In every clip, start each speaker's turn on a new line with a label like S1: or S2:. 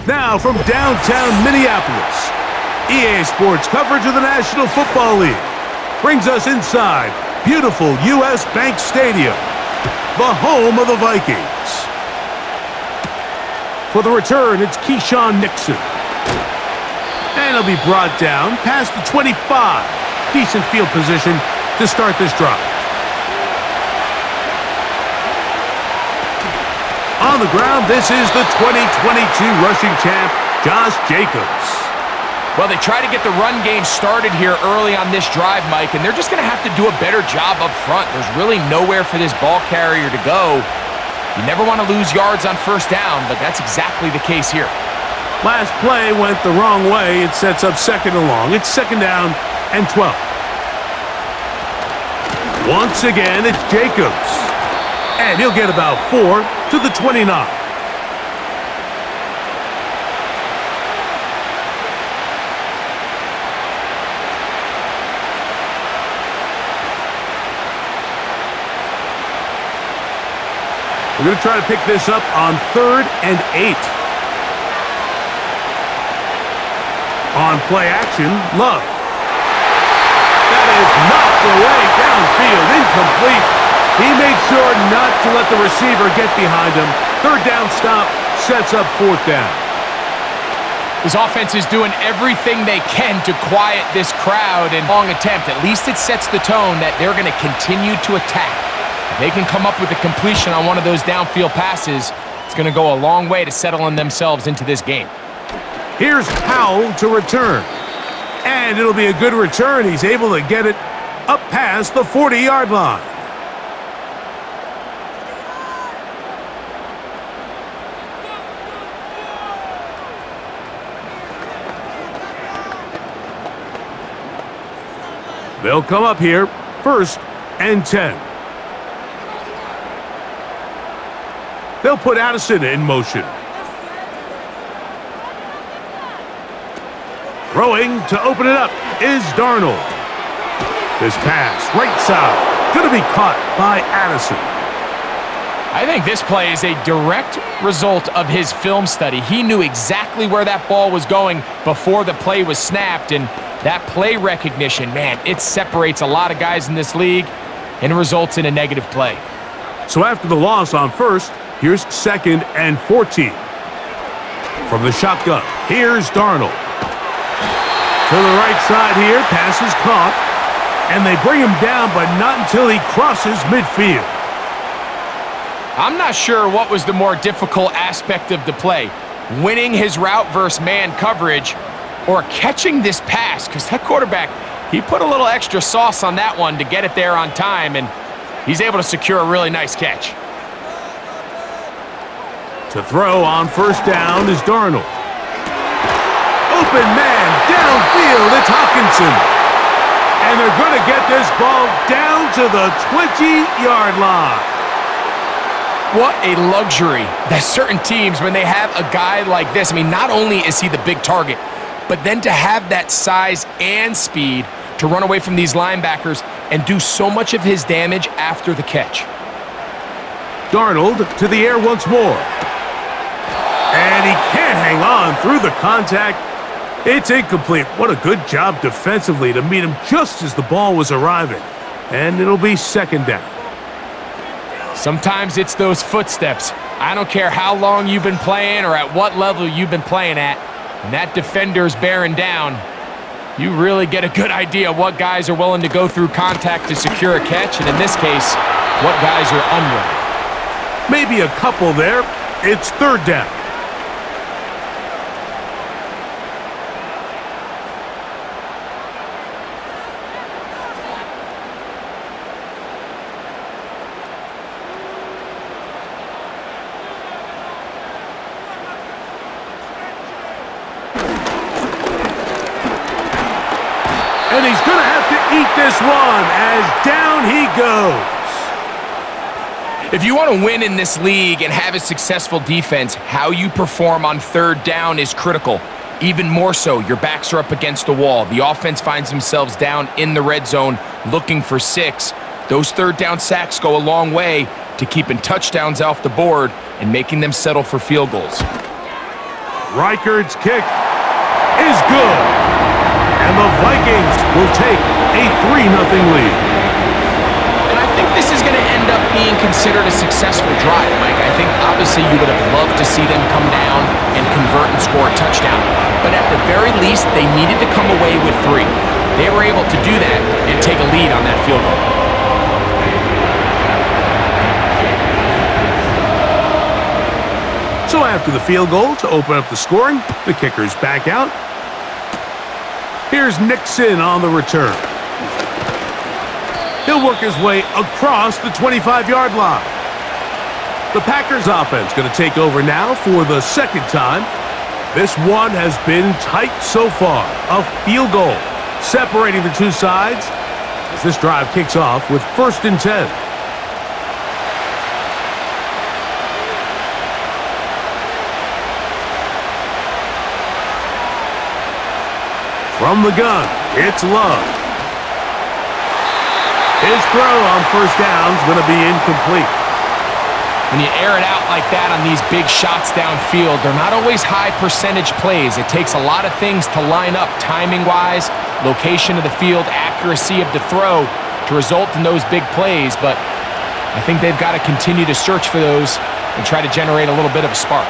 S1: Now from downtown Minneapolis, EA Sports coverage of the National Football League brings us inside beautiful U.S. Bank Stadium, the home of the Vikings. For the return, it's Keyshawn Nixon. And he'll be brought down past the 25. Decent field position to start this drive. On the ground, this is the 2022 rushing champ, Josh Jacobs.
S2: Well, they try to get the run game started here early on this drive, Mike, and they're just going to have to do a better job up front. There's really nowhere for this ball carrier to go. You never want to lose yards on first down, but that's exactly the case here.
S1: Last play went the wrong way. It sets up second and long. It's second down and 12. Once again, it's Jacobs. And he'll get about 4 to the 29. We're going to try to pick this up on 3rd and 8. On play action, Love. That is knocked away downfield, incomplete. He made sure not to let the receiver get behind him. 3rd down stop sets up 4th down.
S2: This offense is doing everything they can to quiet this crowd, and long attempt. At least it sets the tone that they're going to continue to attack. If they can come up with a completion on one of those downfield passes, it's going to go a long way to settling themselves into this game.
S1: Here's Powell to return. And it'll be a good return. He's able to get it up past the 40-yard line. They'll come up here, 1st and 10. They'll put Addison in motion. Throwing to open it up is Darnold. This pass, right side, going to be caught by Addison.
S2: I think this play is a direct result of his film study. He knew exactly where that ball was going before the play was snapped, and that play recognition, man, it separates a lot of guys in this league and results in a negative play.
S1: So after the loss on 1st, here's 2nd and 14. From the shotgun, here's Darnold. To the right side here, pass is caught, and they bring him down, but not until he crosses midfield.
S2: I'm not sure what was the more difficult aspect of the play, winning his route versus man coverage or catching this pass, because that quarterback, he put a little extra sauce on that one to get it there on time, and he's able to secure a really nice catch.
S1: To throw on 1st down is Darnold. Open man, downfield, it's Hawkinson. And they're going to get this ball down to the 20-yard line.
S2: What a luxury that certain teams, when they have a guy like this, I mean, not only is he the big target, but then to have that size and speed to run away from these linebackers and do so much of his damage after the catch.
S1: Darnold to the air once more. And he can't hang on through the contact. It's incomplete. What a good job defensively to meet him just as the ball was arriving. And it'll be 2nd down.
S2: Sometimes it's those footsteps. I don't care how long you've been playing or at what level you've been playing at. When that defender's bearing down, you really get a good idea what guys are willing to go through contact to secure a catch, and in this case, what guys are unwilling.
S1: Maybe a couple there. It's 3rd down. And he's going to have to eat this one as down he goes.
S2: If you want to win in this league and have a successful defense, how you perform on 3rd down is critical. Even more so, your backs are up against the wall. The offense finds themselves down in the red zone looking for 6. Those 3rd down sacks go a long way to keeping touchdowns off the board and making them settle for field goals.
S1: Reichard's kick is good. And the Vikings will take a 3-0 lead.
S2: And I think this is going to end up being considered a successful drive, Mike. I think obviously you would have loved to see them come down and convert and score a touchdown. But at the very least, they needed to come away with 3. They were able to do that and take a lead on that field goal.
S1: So after the field goal to open up the scoring, the kicker's back out. Here's Nixon on the return. He'll work his way across the 25-yard line. The Packers offense going to take over now for the second time. This one has been tight so far. A field goal separating the two sides as this drive kicks off with 1st and 10. From the gun, it's Love. His throw on 1st down is going to be incomplete.
S2: When you air it out like that on these big shots downfield, they're not always high percentage plays. It takes a lot of things to line up timing-wise, location of the field, accuracy of the throw to result in those big plays, but I think they've got to continue to search for those and try to generate a little bit of a spark.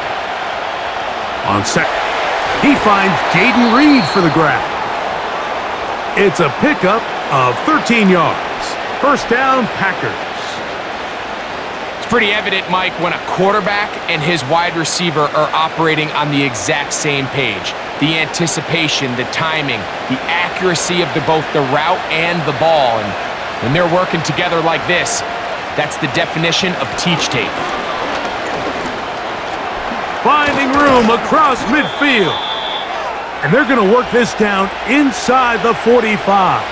S1: On second, he finds Jaden Reed for the grab. It's a pickup of 13 yards. 1st down, Packers.
S2: It's pretty evident, Mike, when a quarterback and his wide receiver are operating on the exact same page. The anticipation, the timing, the accuracy of both the route and the ball. And when they're working together like this, that's the definition of teach tape.
S1: Finding room across midfield. And they're going to work this down inside the 45.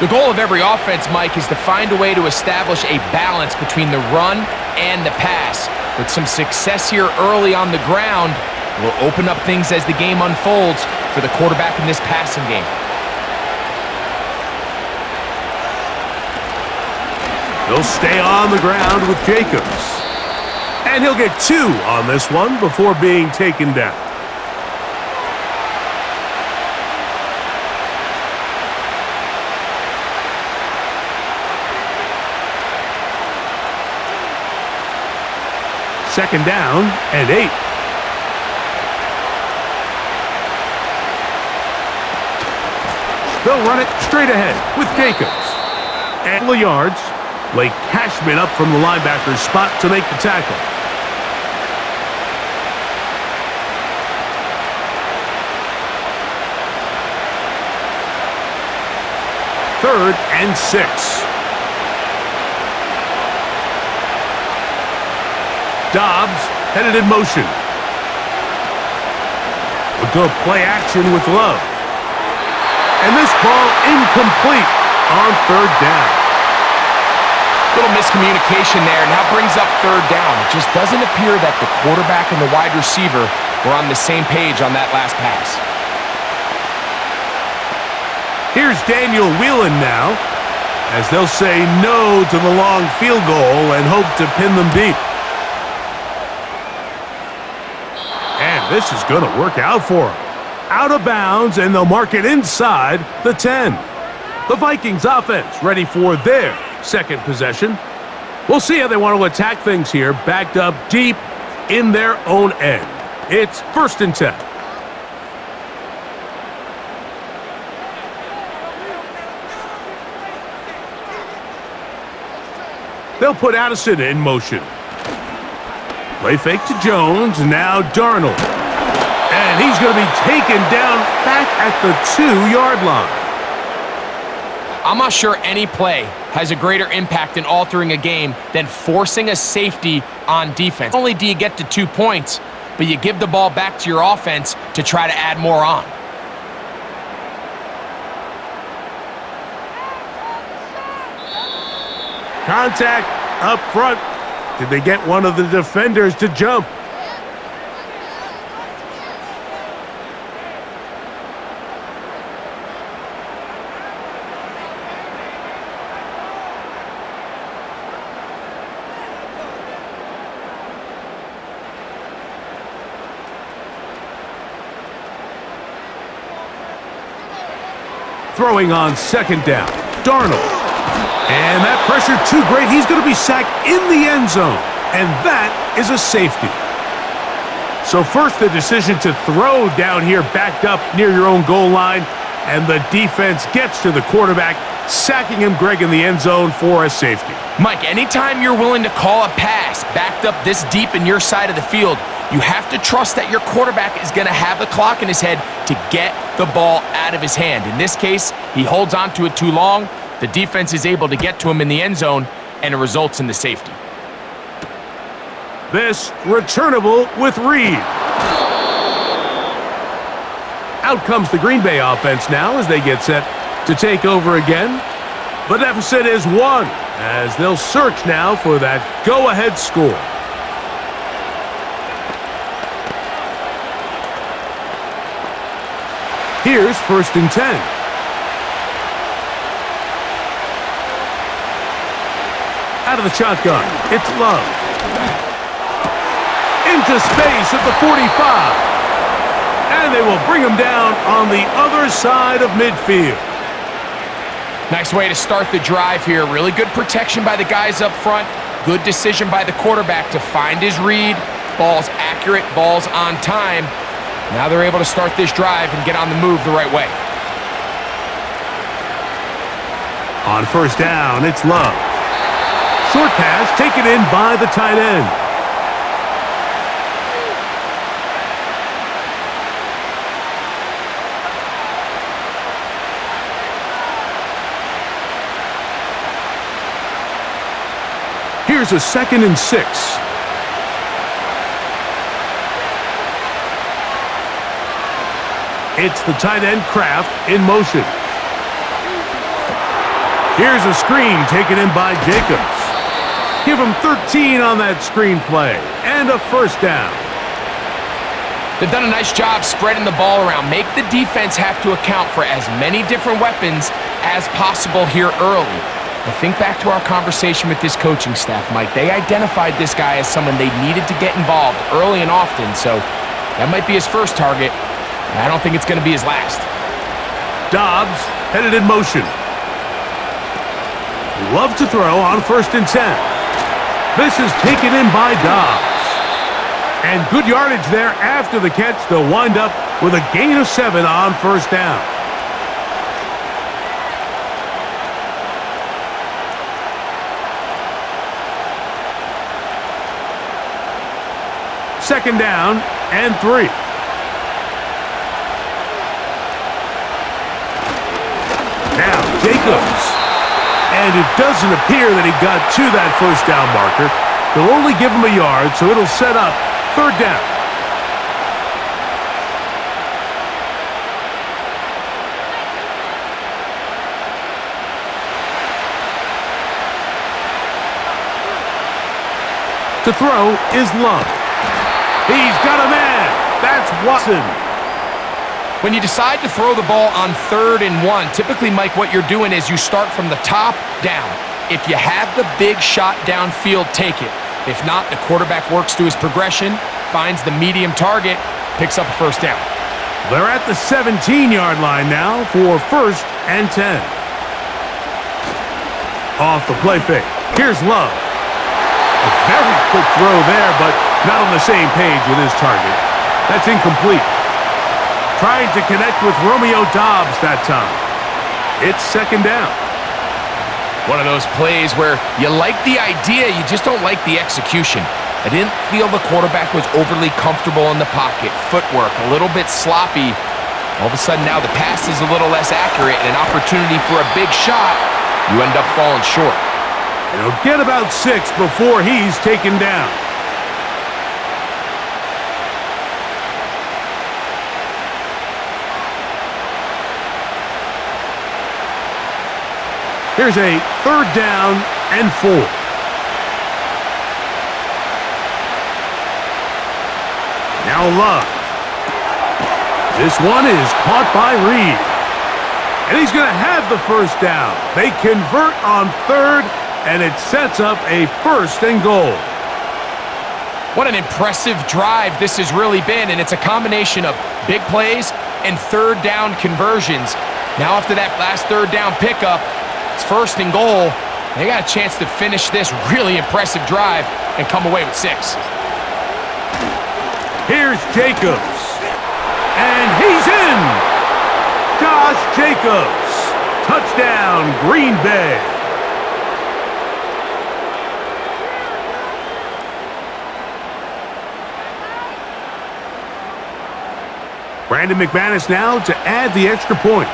S2: The goal of every offense, Mike, is to find a way to establish a balance between the run and the pass. With some success here early on the ground, will open up things as the game unfolds for the quarterback in this passing game.
S1: He'll stay on the ground with Jacobs. And he'll get 2 on this one before being taken down. Second down and 8. They'll run it straight ahead with Jacobs. And the yards. Blake Cashman up from the linebacker's spot to make the tackle. Third and 6. Dobbs headed in motion. We'll go play action with Love. And this ball incomplete on 3rd down.
S2: Little miscommunication there, and that brings up 3rd down. It just doesn't appear that the quarterback and the wide receiver were on the same page on that last pass.
S1: Here's Daniel Whelan now, as they'll say no to the long field goal and hope to pin them deep. And this is going to work out for them. Out of bounds, and they'll mark it inside the 10. The Vikings offense ready for their second possession. We'll see how they want to attack things here, backed up deep in their own end. It's 1st and 10. They'll put Addison in motion. Play fake to Jones, now Darnold. And he's going to be taken down back at the 2-yard line.
S2: I'm not sure any play has a greater impact in altering a game than forcing a safety on defense. Not only do you get to 2 points, but you give the ball back to your offense to try to add more on.
S1: Contact up front. Did they get one of the defenders to jump? Throwing on second down, Darnold. And that pressure too great. He's going to be sacked in the end zone. And that is a safety. So first the decision to throw down here backed up near your own goal line. And the defense gets to the quarterback, sacking him, Greg, in the end zone for a safety.
S2: Mike, anytime you're willing to call a pass backed up this deep in your side of the field, you have to trust that your quarterback is going to have the clock in his head to get the ball out of his hand. In this case, he holds on to it too long. The defense is able to get to him in the end zone, and it results in the safety.
S1: This returnable with Reed. Out comes the Green Bay offense now as they get set to take over again. The deficit is 1 as they'll search now for that go-ahead score. Here's 1st and 10. Out of the shotgun, it's Love. Into space at the 45. And they will bring him down on the other side of midfield.
S2: Nice way to start the drive here. Really good protection by the guys up front. Good decision by the quarterback to find his read. Ball's accurate, ball's on time. Now they're able to start this drive and get on the move the right way.
S1: On 1st down, it's Love. Short pass taken in by the tight end. Here's a 2nd and 6. It's the tight end Kraft in motion. Here's a screen taken in by Jacobs. Give him 13 on that screen play and a 1st down.
S2: They've done a nice job spreading the ball around. Make the defense have to account for as many different weapons as possible here early. But think back to our conversation with this coaching staff, Mike. They identified this guy as someone they needed to get involved early and often, so that might be his first target. I don't think it's going to be his last.
S1: Dobbs headed in motion. Love to throw on 1st and 10. This is taken in by Dobbs. And good yardage there after the catch. They'll wind up with a gain of 7 on 1st down. Second down and 3. Now Jacobs. And it doesn't appear that he got to that 1st down marker. They'll only give him a yard, so it'll set up 3rd down. To throw is Love. He's got a man. That's Watson.
S2: When you decide to throw the ball on 3rd and 1, typically, Mike, what you're doing is you start from the top down. If you have the big shot downfield, take it. If not, the quarterback works through his progression, finds the medium target, picks up a 1st down.
S1: They're at the 17-yard line now for 1st and 10. Off the play fake. Here's Love. A very quick throw there, but not on the same page with his target. That's incomplete. Trying to connect with Romeo Dobbs that time. It's 2nd down.
S2: One of those plays where you like the idea, you just don't like the execution. I didn't feel the quarterback was overly comfortable in the pocket. Footwork a little bit sloppy. All of a sudden now the pass is a little less accurate and an opportunity for a big shot. You end up falling short.
S1: And he'll get about 6 before he's taken down. Here's a 3rd down and 4. Now Love. This one is caught by Reed. And he's going to have the 1st down. They convert on 3rd, and it sets up a 1st and goal.
S2: What an impressive drive this has really been, and it's a combination of big plays and 3rd down conversions. Now after that last third down pickup, it's 1st and goal. They got a chance to finish this really impressive drive and come away with 6.
S1: Here's Jacobs. And he's in! Josh Jacobs. Touchdown, Green Bay. Brandon McManus now to add the extra point.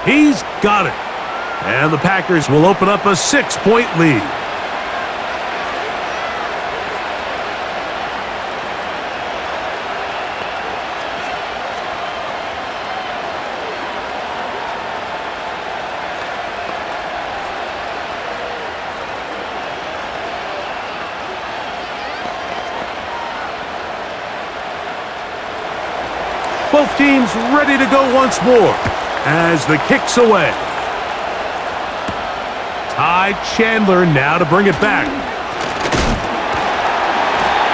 S1: He's got it. And the Packers will open up a 6-point lead. Both teams ready to go once more as the kick's away. Ty Chandler now to bring it back.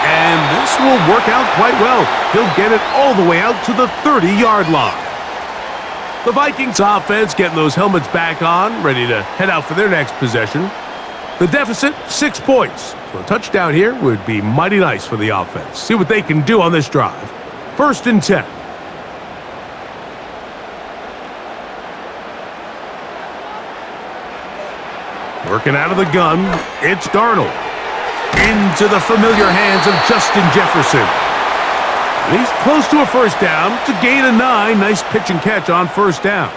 S1: And this will work out quite well. He'll get it all the way out to the 30-yard line. The Vikings offense getting those helmets back on, ready to head out for their next possession. The deficit, 6 points. So a touchdown here would be mighty nice for the offense. See what they can do on this drive. 1st and 10. Working out of the gun, it's Darnold. Into the familiar hands of Justin Jefferson. And he's close to a 1st down to gain a 9. Nice pitch and catch on 1st down.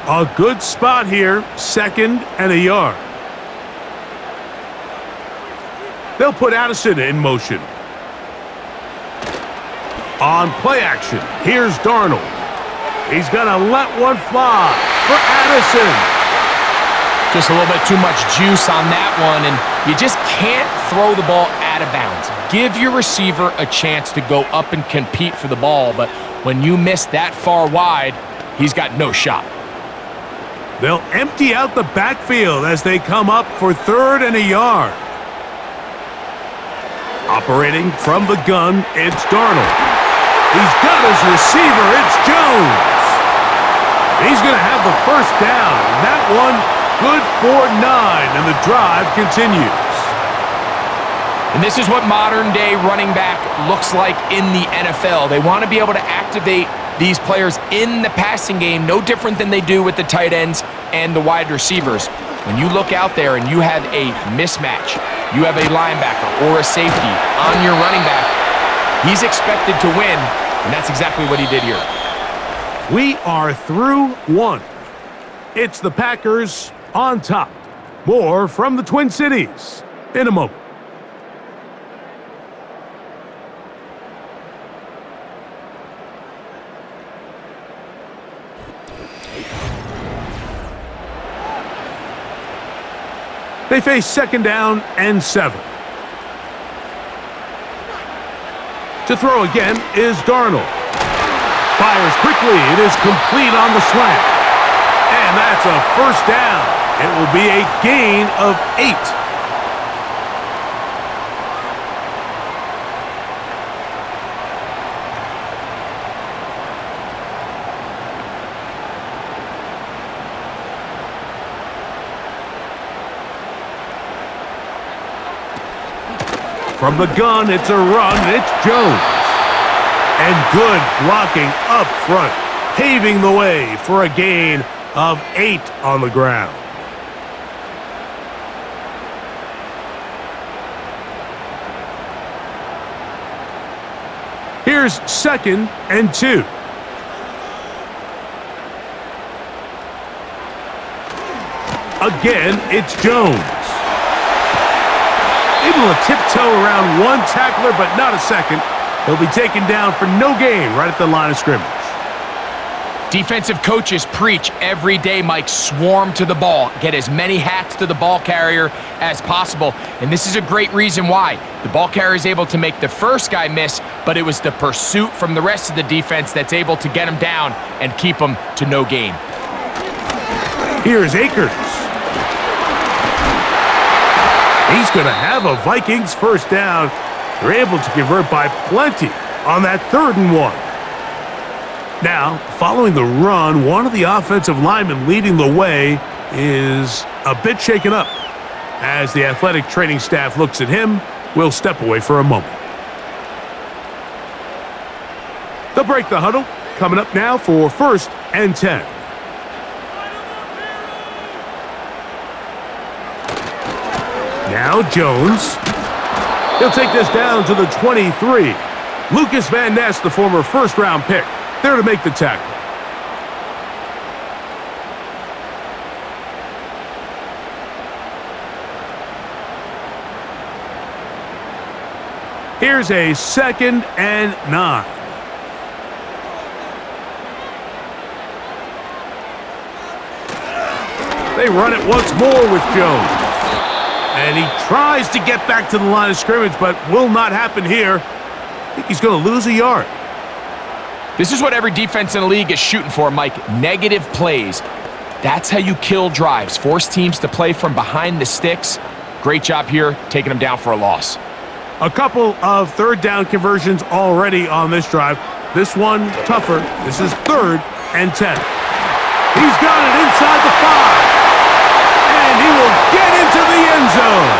S1: A good spot here, 2nd and a yard. They'll put Addison in motion. On play action, here's Darnold. He's going to let one fly for Addison.
S2: Just a little bit too much juice on that one, and you just can't throw the ball out of bounds. Give your receiver a chance to go up and compete for the ball, but when you miss that far wide, he's got no shot.
S1: They'll empty out the backfield as they come up for 3rd and a yard. Operating from the gun, it's Darnold. He's got his receiver. It's Jones. He's going to have the 1st down. That one good for 9, and the drive continues.
S2: And this is what modern-day running back looks like in the NFL. They want to be able to activate these players in the passing game, no different than they do with the tight ends and the wide receivers. When you look out there and you have a mismatch, you have a linebacker or a safety on your running back, he's expected to win, and that's exactly what he did here.
S1: We are through 1. It's the Packers on top. More from the Twin Cities in a moment. They face 2nd down and 7. To throw again is Darnold. Fires quickly. It is complete on the slant. And that's a 1st down. It will be a gain of 8. From the gun, it's a run. It's Jones. And good blocking up front, paving the way for a gain of 8 on the ground. Here's 2nd and 2. Again, it's Jones. Able to tiptoe around one tackler, but not a second. He'll be taken down for no gain right at the line of scrimmage.
S2: Defensive coaches preach every day, Mike, swarm to the ball. Get as many hats to the ball carrier as possible. And this is a great reason why. The ball carrier is able to make the first guy miss, but it was the pursuit from the rest of the defense that's able to get him down and keep him to no gain.
S1: Here's Akers. He's going to have a Vikings first down. They're able to convert by plenty on that 3rd and 1. Now, following the run, one of the offensive linemen leading the way is a bit shaken up. As the athletic training staff looks at him, we'll step away for a moment. They'll break the huddle. Coming up now for 1st and 10. Now Jones. He'll take this down to the 23. Lucas Van Ness, the former first-round pick, there to make the tackle. Here's a 2nd and 9. They run it once more with Jones. And he tries to get back to the line of scrimmage, but will not happen here. I think he's going to lose a yard.
S2: This is what every defense in the league is shooting for, Mike. Negative plays. That's how you kill drives. Force teams to play from behind the sticks. Great job here, taking them down for a loss.
S1: A couple of 3rd down conversions already on this drive. This one tougher. This is 3rd and 10. He's got it inside the 5. And he will get into the end zone.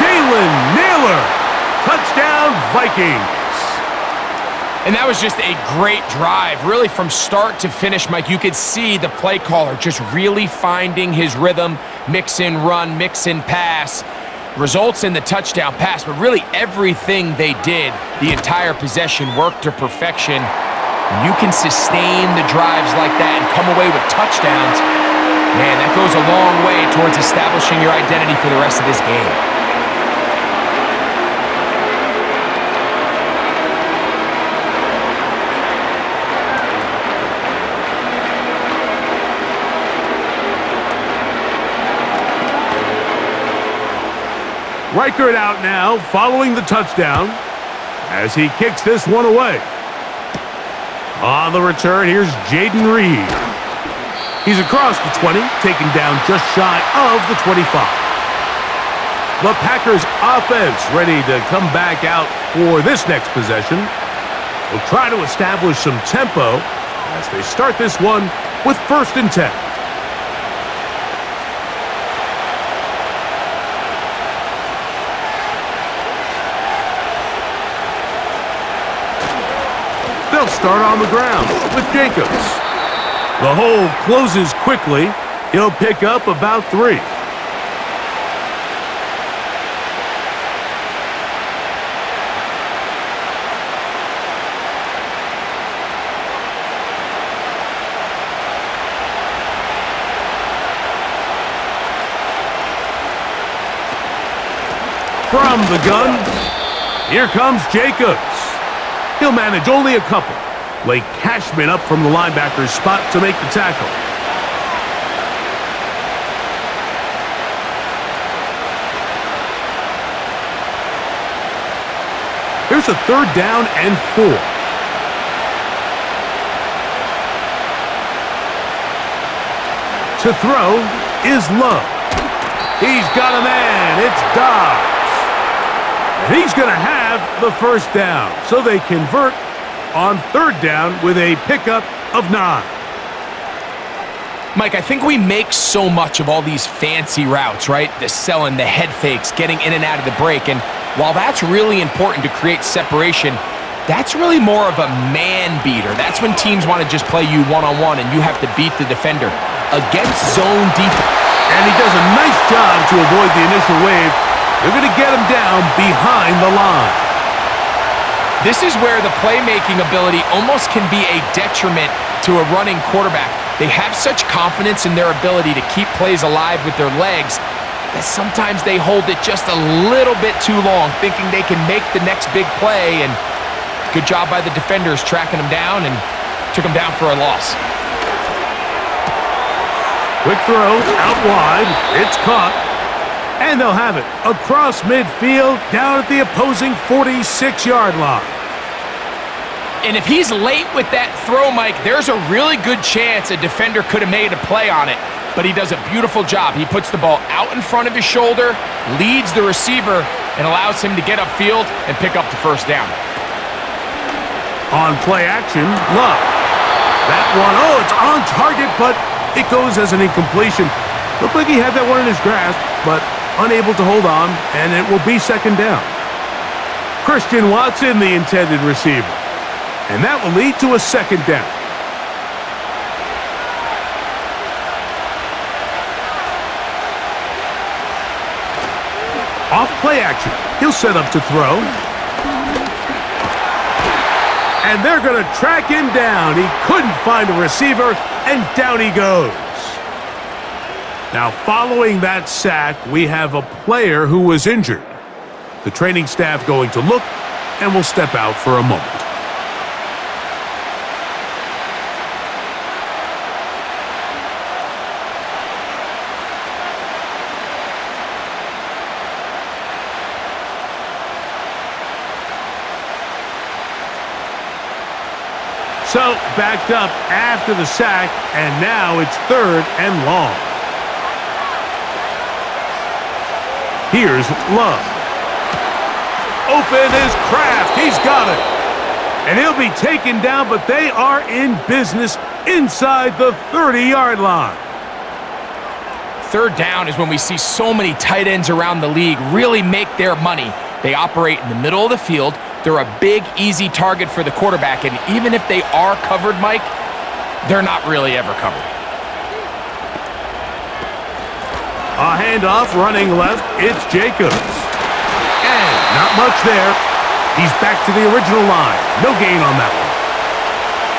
S1: Jalen Naylor. Touchdown, Vikings.
S2: And that was just a great drive, really from start to finish, Mike. You could see the play caller just really finding his rhythm, mix in run, mix in pass. Results in the touchdown pass, but really everything they did, the entire possession worked to perfection. When you can sustain the drives like that and come away with touchdowns, man, that goes a long way towards establishing your identity for the rest of this game.
S1: Reichert out now, following the touchdown, as he kicks this one away. On the return, here's Jaden Reed. He's across the 20, taken down just shy of the 25. The Packers offense ready to come back out for this next possession. They'll try to establish some tempo as they start this one with 1st and 10. They'll start on the ground with Jacobs. The hole closes quickly. He'll pick up about 3. From the gun, here comes Jacobs. He'll manage only a couple. Blake Cashman up from the linebacker's spot to make the tackle. Here's a 3rd down and 4. To throw is Love. He's got a man. It's Dobbs. And he's going to have the first down. So they convert on 3rd down with a pickup of 9.
S2: Mike, I think we make so much of all these fancy routes, right? The selling, the head fakes, getting in and out of the break. And while that's really important to create separation, that's really more of a man beater. That's when teams want to just play you one-on-one and you have to beat the defender against zone defense.
S1: And he does a nice job to avoid the initial wave. They're going to get him down behind the line.
S2: This is where the playmaking ability almost can be a detriment to a running quarterback. They have such confidence in their ability to keep plays alive with their legs that sometimes they hold it just a little bit too long, thinking they can make the next big play. And good job by the defenders tracking him down and took him down for a loss.
S1: Quick throw out wide. It's caught. And they'll have it across midfield down at the opposing 46-yard line.
S2: And if he's late with that throw, Mike, there's a really good chance a defender could have made a play on it. but he does a beautiful job. He puts the ball out in front of his shoulder, leads the receiver, and allows him to get upfield and pick up the first down.
S1: On play action, Love. That one, oh, it's on target, but it goes as an incompletion. Looked like he had that one in his grasp, but unable to hold on, and it will be second down. Christian Watson, the intended receiver. And that will lead to a second down. Off play action. He'll set up to throw. And they're going to track him down. He couldn't find a receiver, and down he goes. Now, following that sack, we have a player who was injured. The training staff going to look and will step out for a moment. So, backed up after the sack, and now it's third and long. Here's Love. Open is Kraft. He's got it. And he'll be taken down, but they are in business inside the 30-yard line.
S2: Third down is when we see so many tight ends around the league really make their money. They operate in the middle of the field. They're a big, easy target for the quarterback, and even if they are covered, Mike, they're not really ever covered.
S1: A handoff running left. It's Jacobs. And not much there. He's back to the original line. No gain on that one.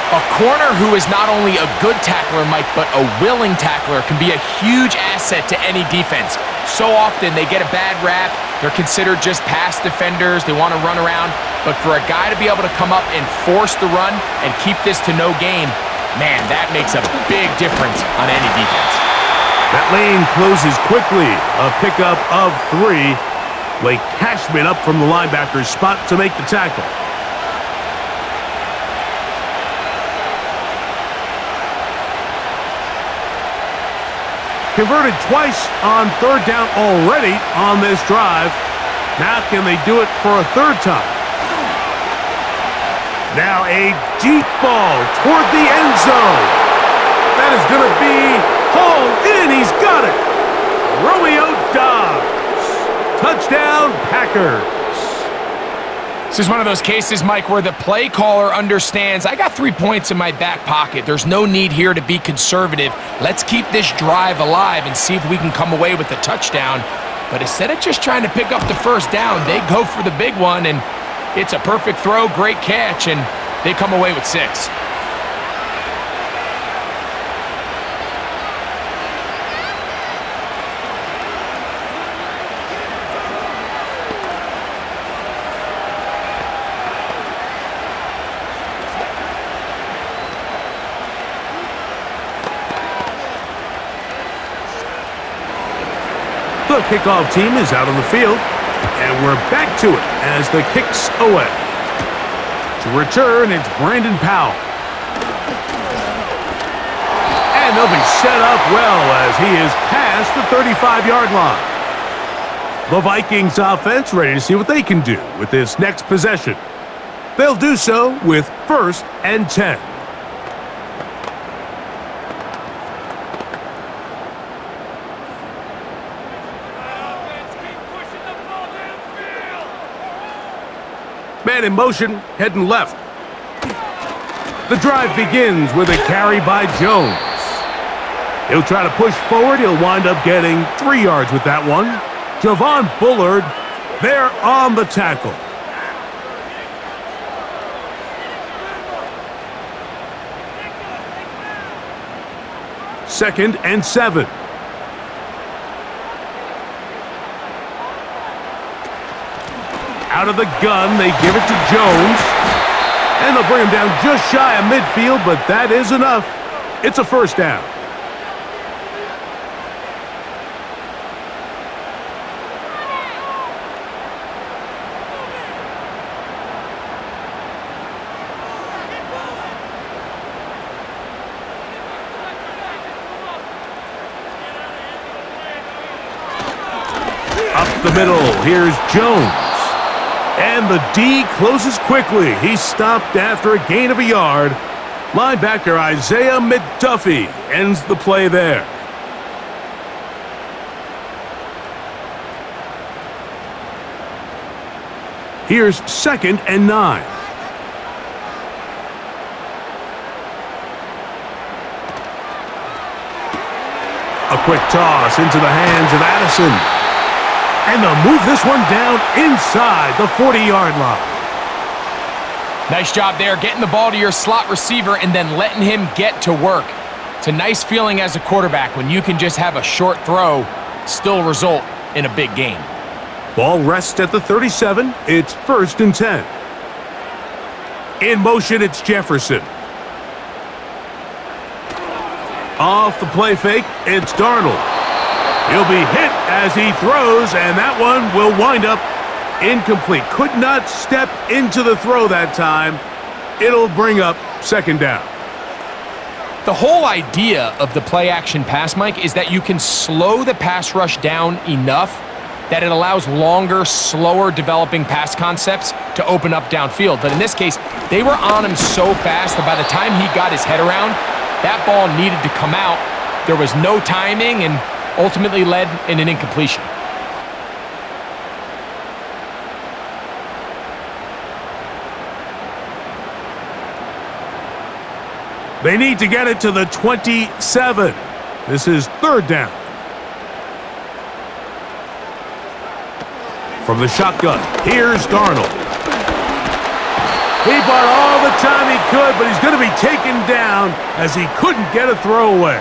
S2: A corner who is not only a good tackler, Mike, but a willing tackler can be a huge asset to any defense. So often they get a bad rap. They're considered just pass defenders. They want to run around. But for a guy to be able to come up and force the run and keep this to no gain, man, that makes a big difference on any defense.
S1: That lane closes quickly. A pickup of 3. Blake Cashman up from the linebacker's spot to make the tackle. Converted twice on third down already on this drive. Now can they do it for a third time? Now a deep ball toward the end zone. That is going to be hauled in. He's got it. Romeo Dobbs. Touchdown, Packers.
S2: This is one of those cases, Mike, where the play caller understands, I got 3 points in my back pocket. There's no need here to be conservative. Let's keep this drive alive and see if we can come away with a touchdown. But instead of just trying to pick up the first down, they go for the big one, and it's a perfect throw, great catch, and they come away with 6.
S1: The kickoff team is out on the field, and we're back to it as the kick's away. To return, it's Brandon Powell. And they'll be set up well as he is past the 35-yard line. The Vikings offense ready to see what they can do with this next possession. They'll do so with 1st and 10. Man in motion, heading left. The drive begins with a carry by Jones. He'll try to push forward. He'll wind up getting 3 yards with that one. Javon Bullard there on the tackle. Second and 7. Out of the gun, they give it to Jones. And they'll bring him down just shy of midfield, but that is enough. It's a first down. Up the middle, here's Jones. And the D closes quickly. He's stopped after a gain of a yard. Linebacker Isaiah McDuffie ends the play there. Here's 2nd and 9. A quick toss into the hands of Addison. And they'll move this one down inside the 40-yard line.
S2: Nice job there, getting the ball to your slot receiver and then letting him get to work. It's a nice feeling as a quarterback when you can just have a short throw, still result in a big game.
S1: Ball rests at the 37. It's 1st and 10. In motion, it's Jefferson. Off the play fake, it's Darnold. He'll be hit as he throws, and that one will wind up incomplete. Could not step into the throw that time. It'll bring up 2nd down.
S2: The whole idea of the play-action pass, Mike, is that you can slow the pass rush down enough that it allows longer, slower developing pass concepts to open up downfield. But in this case, they were on him so fast that by the time he got his head around, that ball needed to come out. There was no timing and ultimately led in an incompletion.
S1: They need to get it to the 27. This is 3rd down. From the shotgun, here's Darnold. He bought all the time he could, but he's going to be taken down as he couldn't get a throwaway.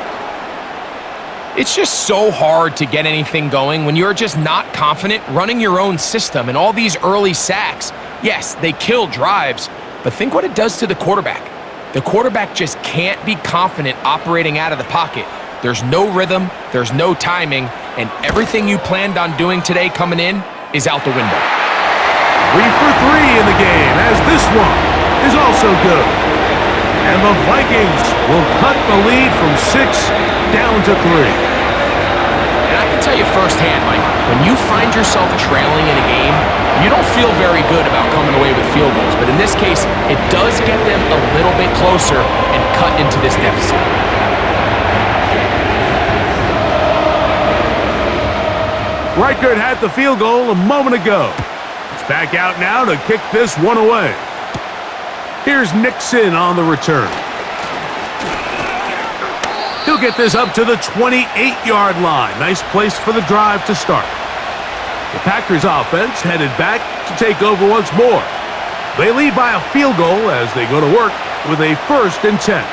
S2: It's just so hard to get anything going when you're just not confident running your own system. And all these early sacks, yes, they kill drives, but think what it does to the quarterback. The quarterback just can't be confident operating out of the pocket. There's no rhythm, there's no timing, and everything you planned on doing today coming in is out the window.
S1: 3 for 3 in the game, as this one is also good. And the Vikings will cut the lead from 6 down to 3.
S2: And I can tell you firsthand, Mike, when you find yourself trailing in a game, you don't feel very good about coming away with field goals. But in this case, it does get them a little bit closer and cut into this deficit.
S1: Reichert had the field goal a moment ago. He's back out now to kick this one away. Here's Nixon on the return. He'll get this up to the 28-yard line. Nice place for the drive to start. The Packers offense headed back to take over once more. They lead by a field goal as they go to work with a 1st and 10.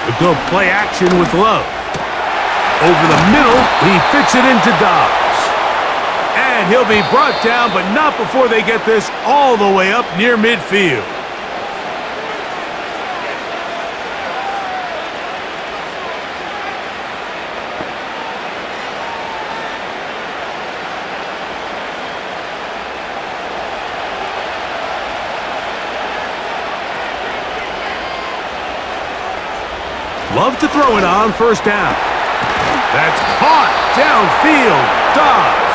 S1: A good play action with Love. Over the middle, he fits it into Dobbs. And he'll be brought down, but not before they get this all the way up near midfield. Love to throw it on 1st down. That's caught downfield. Dobbs.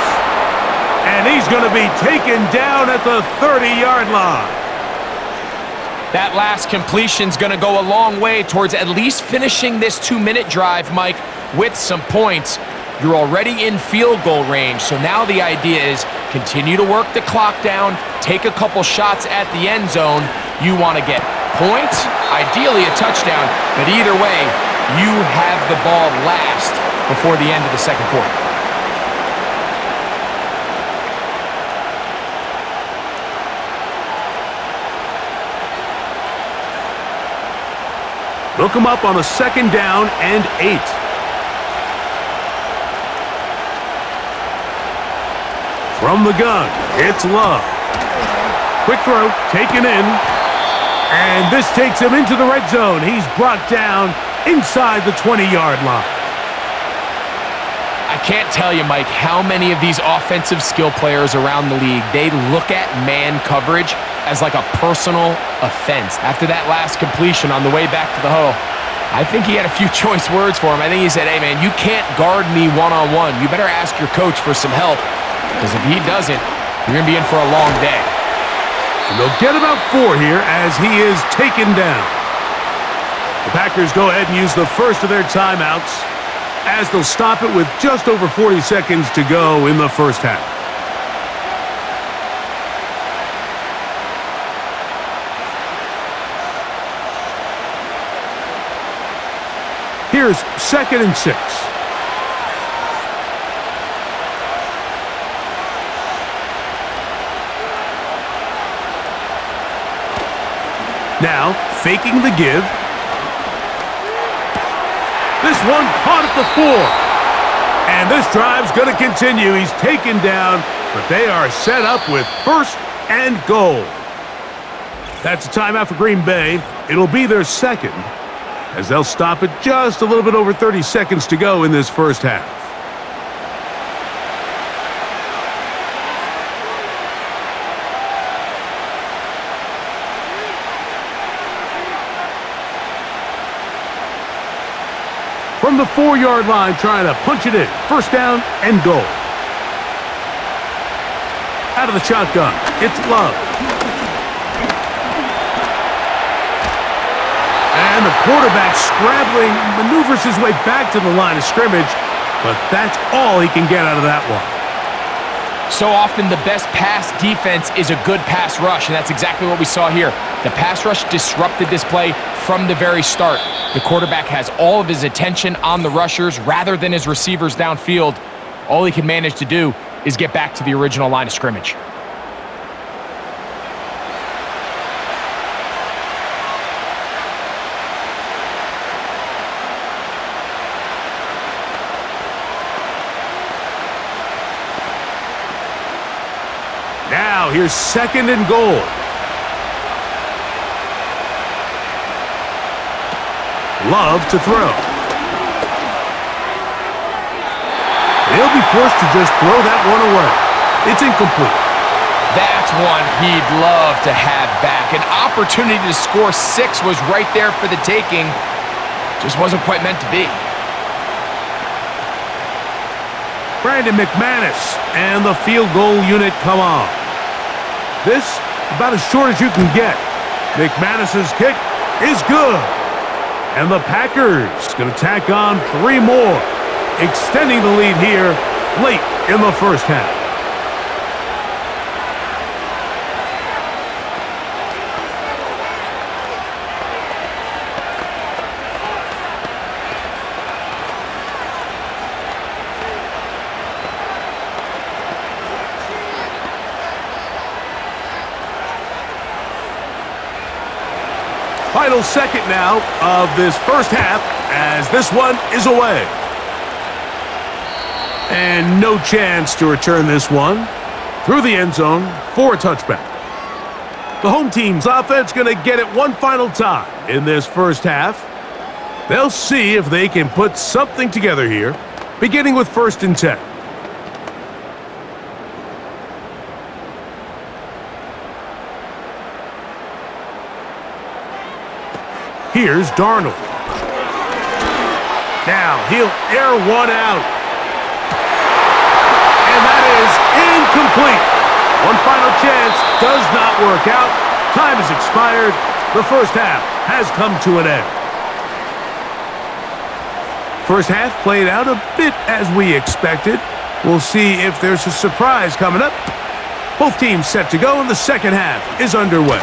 S1: And he's going to be taken down at the 30-yard line.
S2: That last completion's going to go a long way towards at least finishing this 2-minute drive, Mike, with some points. You're already in field goal range, so now the idea is continue to work the clock down, take a couple shots at the end zone. You want to get points, ideally a touchdown, but either way, you have the ball last before the end of the 2nd quarter.
S1: They'll come up on a 2nd down and 8. From the gun, it's Love. Quick throw, taken in. And this takes him into the red zone. He's brought down inside the 20-yard line.
S2: I Can't tell you, Mike, how many of these offensive skill players around the league, they look at man coverage as like a personal offense. After that last completion on the way back to the huddle, I think he had a few choice words for him. I think he said, hey, man, you can't guard me one-on-one. You better ask your coach for some help, because if he doesn't, you're going to be in for a long day.
S1: And they'll get about 4 here as he is taken down. The Packers go ahead and use the first of their timeouts as they'll stop it with just over 40 seconds to go in the first half. Here's 2nd and 6. Now, faking the give. This one caught at the 4. And this drive's going to continue. He's taken down, but they are set up with 1st and goal. That's a timeout for Green Bay. It'll be their 2nd, as they'll stop it just a little bit over 30 seconds to go in this first half. From the 4-yard line, trying to punch it in. 1st down and goal. Out of the shotgun, it's Love. And the quarterback scrambling, maneuvers his way back to the line of scrimmage, but that's all he can get out of that one.
S2: So often the best pass defense is a good pass rush, and that's exactly what we saw here. The pass rush disrupted this play from the very start. The quarterback has all of his attention on the rushers rather than his receivers downfield. All he can manage to do is get back to the original line of scrimmage.
S1: Now, here's 2nd and goal. Love to throw. He'll be forced to just throw that one away. It's incomplete.
S2: That's one he'd love to have back. An opportunity to score 6 was right there for the taking. Just wasn't quite meant to be.
S1: Brandon McManus and the field goal unit come on. This, about as short as you can get. McManus's kick is good. And the Packers going to tack on 3 more, extending the lead here late in the first half. Final 2nd now of this first half as this one is away. And no chance to return this one through the end zone for a touchback. The home team's offense going to get it one final time in this first half. They'll see if they can put something together here, beginning with 1st and 10. Here's Darnold. Now he'll air one out. And that is incomplete. One final chance does not work out. Time has expired. The first half has come to an end. First half played out a bit as we expected. We'll see if there's a surprise coming up. Both teams set to go, and the second half is underway.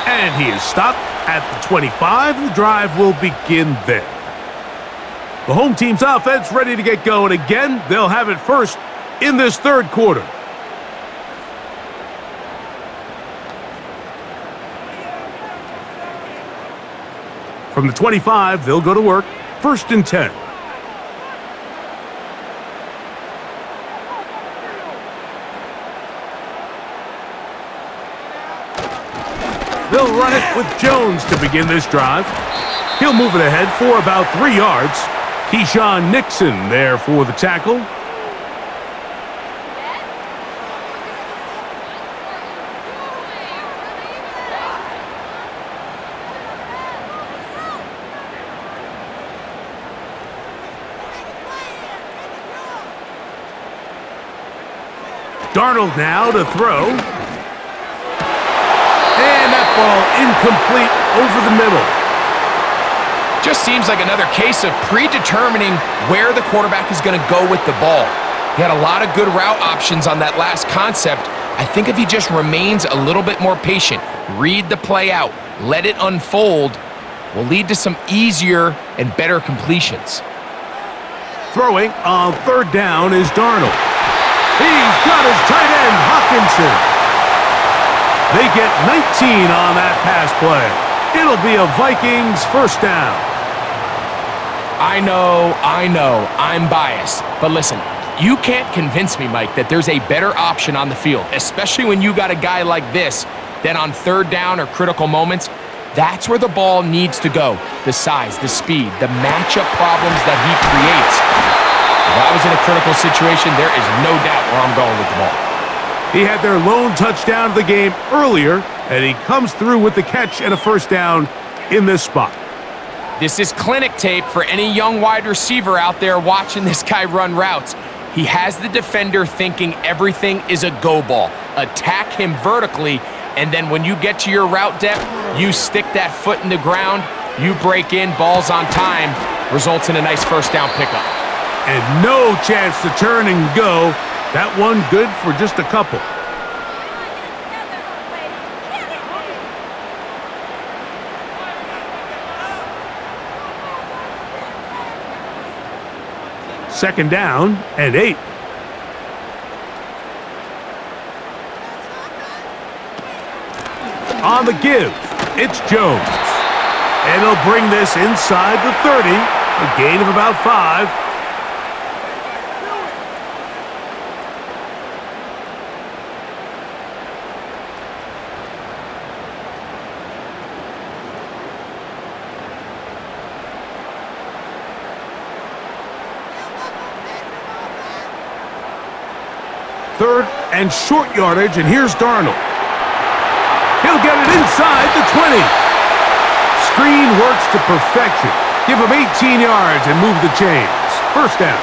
S1: And he is stopped at the 25, and the drive will begin there. The home team's offense ready to get going again. They'll have it first in this third quarter. From the 25, they'll go to work. 1st and 10. They'll run it with Jones to begin this drive. He'll move it ahead for about 3 yards. Keyshawn Nixon there for the tackle. Darnold now to throw. And that ball incomplete over the middle.
S2: Just seems like another case of predetermining where the quarterback is going to go with the ball. He had a lot of good route options on that last concept. I think if he just remains a little bit more patient, read the play out, let it unfold, will lead to some easier and better completions.
S1: Throwing on third down is Darnold. He's got his tight end, Hawkinson. They get 19 on that pass play. It'll be a Vikings first down.
S2: I know, I'm biased. But listen, you can't convince me, Mike, that there's a better option on the field, especially when you got a guy like this, that on third down or critical moments, that's where the ball needs to go. The size, the speed, the matchup problems that he creates. If I was in a critical situation, there is no doubt where I'm going with the ball.
S1: He had their lone touchdown of the game earlier, and he comes through with the catch and a first down in this spot.
S2: This is clinic tape for any young wide receiver out there watching this guy run routes. He has the defender thinking everything is a go ball. Attack him vertically, and then when you get to your route depth, you stick that foot in the ground, you break in, balls on time, results in a nice first down pickup.
S1: And no chance to turn and go. That one good for just a couple. Second down and 8. On the give, it's Jones. And he'll bring this inside the 30, a gain of about 5. Third and short yardage, and here's Darnold. He'll get it inside the 20. Screen works to perfection. Give him 18 yards and move the chains. First down.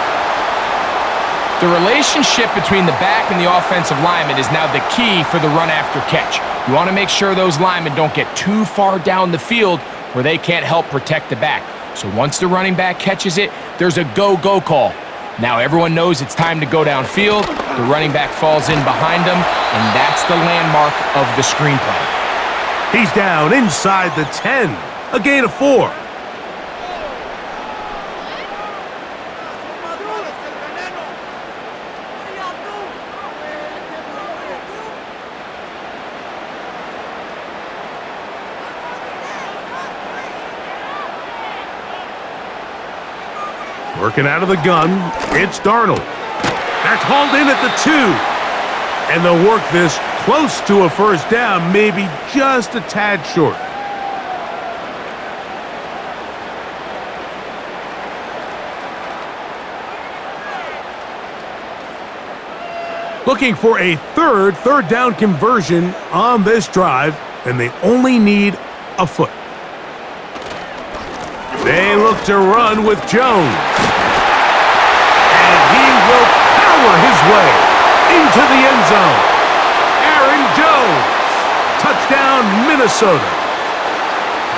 S2: The relationship between the back and the offensive lineman is now the key for the run after catch. You want to make sure those linemen don't get too far down the field where they can't help protect the back. So once the running back catches it, there's a go-go call. Now everyone knows it's time to go downfield. The running back falls in behind him, and that's the landmark of the screenplay.
S1: He's down inside the 10, a gain of 4. Working out of the gun, it's Darnold. That's hauled in at the 2. And they'll work this close to a first down, maybe just a tad short. Looking for a third down conversion on this drive, and they only need a foot. They look to run with Jones. And he will power his way into the end zone. Aaron Jones. Touchdown, Minnesota.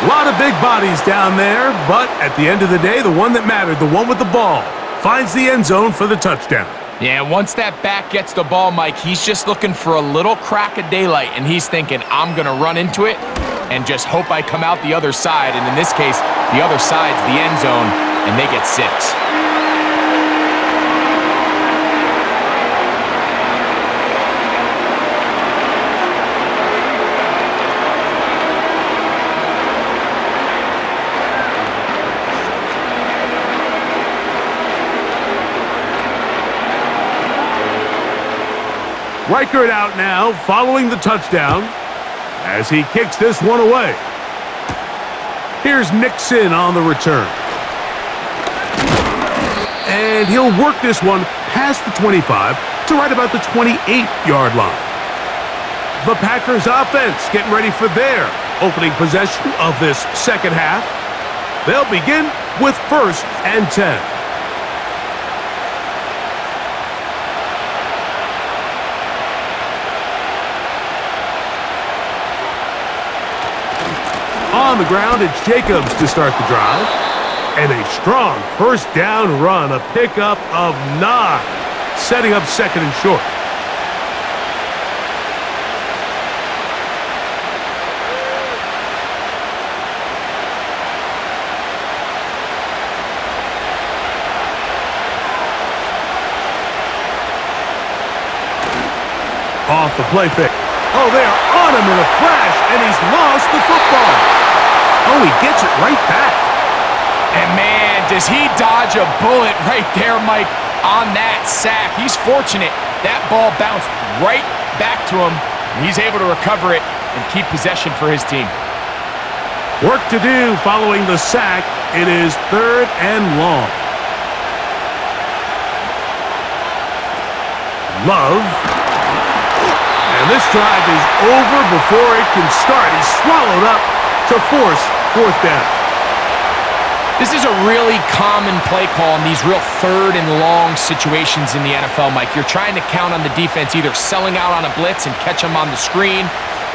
S1: A lot of big bodies down there, but at the end of the day, the one that mattered, the one with the ball, finds the end zone for the touchdown.
S2: Yeah, once that back gets the ball, Mike, he's just looking for a little crack of daylight, and he's thinking, I'm going to run into it and just hope I come out the other side. And in this case, the other side's the end zone, and they get 6.
S1: Reichert out now, following the touchdown, as he kicks this one away. Here's Nixon on the return. And he'll work this one past the 25 to right about the 28-yard line. The Packers offense getting ready for their opening possession of this second half. They'll begin with 1st and 10. On the ground, it's Jacobs to start the drive. And a strong first down run, a pickup of 9, setting up 2nd and short. Off the play fake. Oh, they are on him in a flash, and he's lost the football. Oh, he gets it right back.
S2: And man, does he dodge a bullet right there, Mike, on that sack. He's fortunate. That ball bounced right back to him, and he's able to recover it and keep possession for his team.
S1: Work to do following the sack. It is 3rd and long. Love. And this drive is over before it can start. He's swallowed up to force 4th down.
S2: This is a really common play call in these real 3rd and long situations in the NFL, Mike. You're trying to count on the defense either selling out on a blitz and catch them on the screen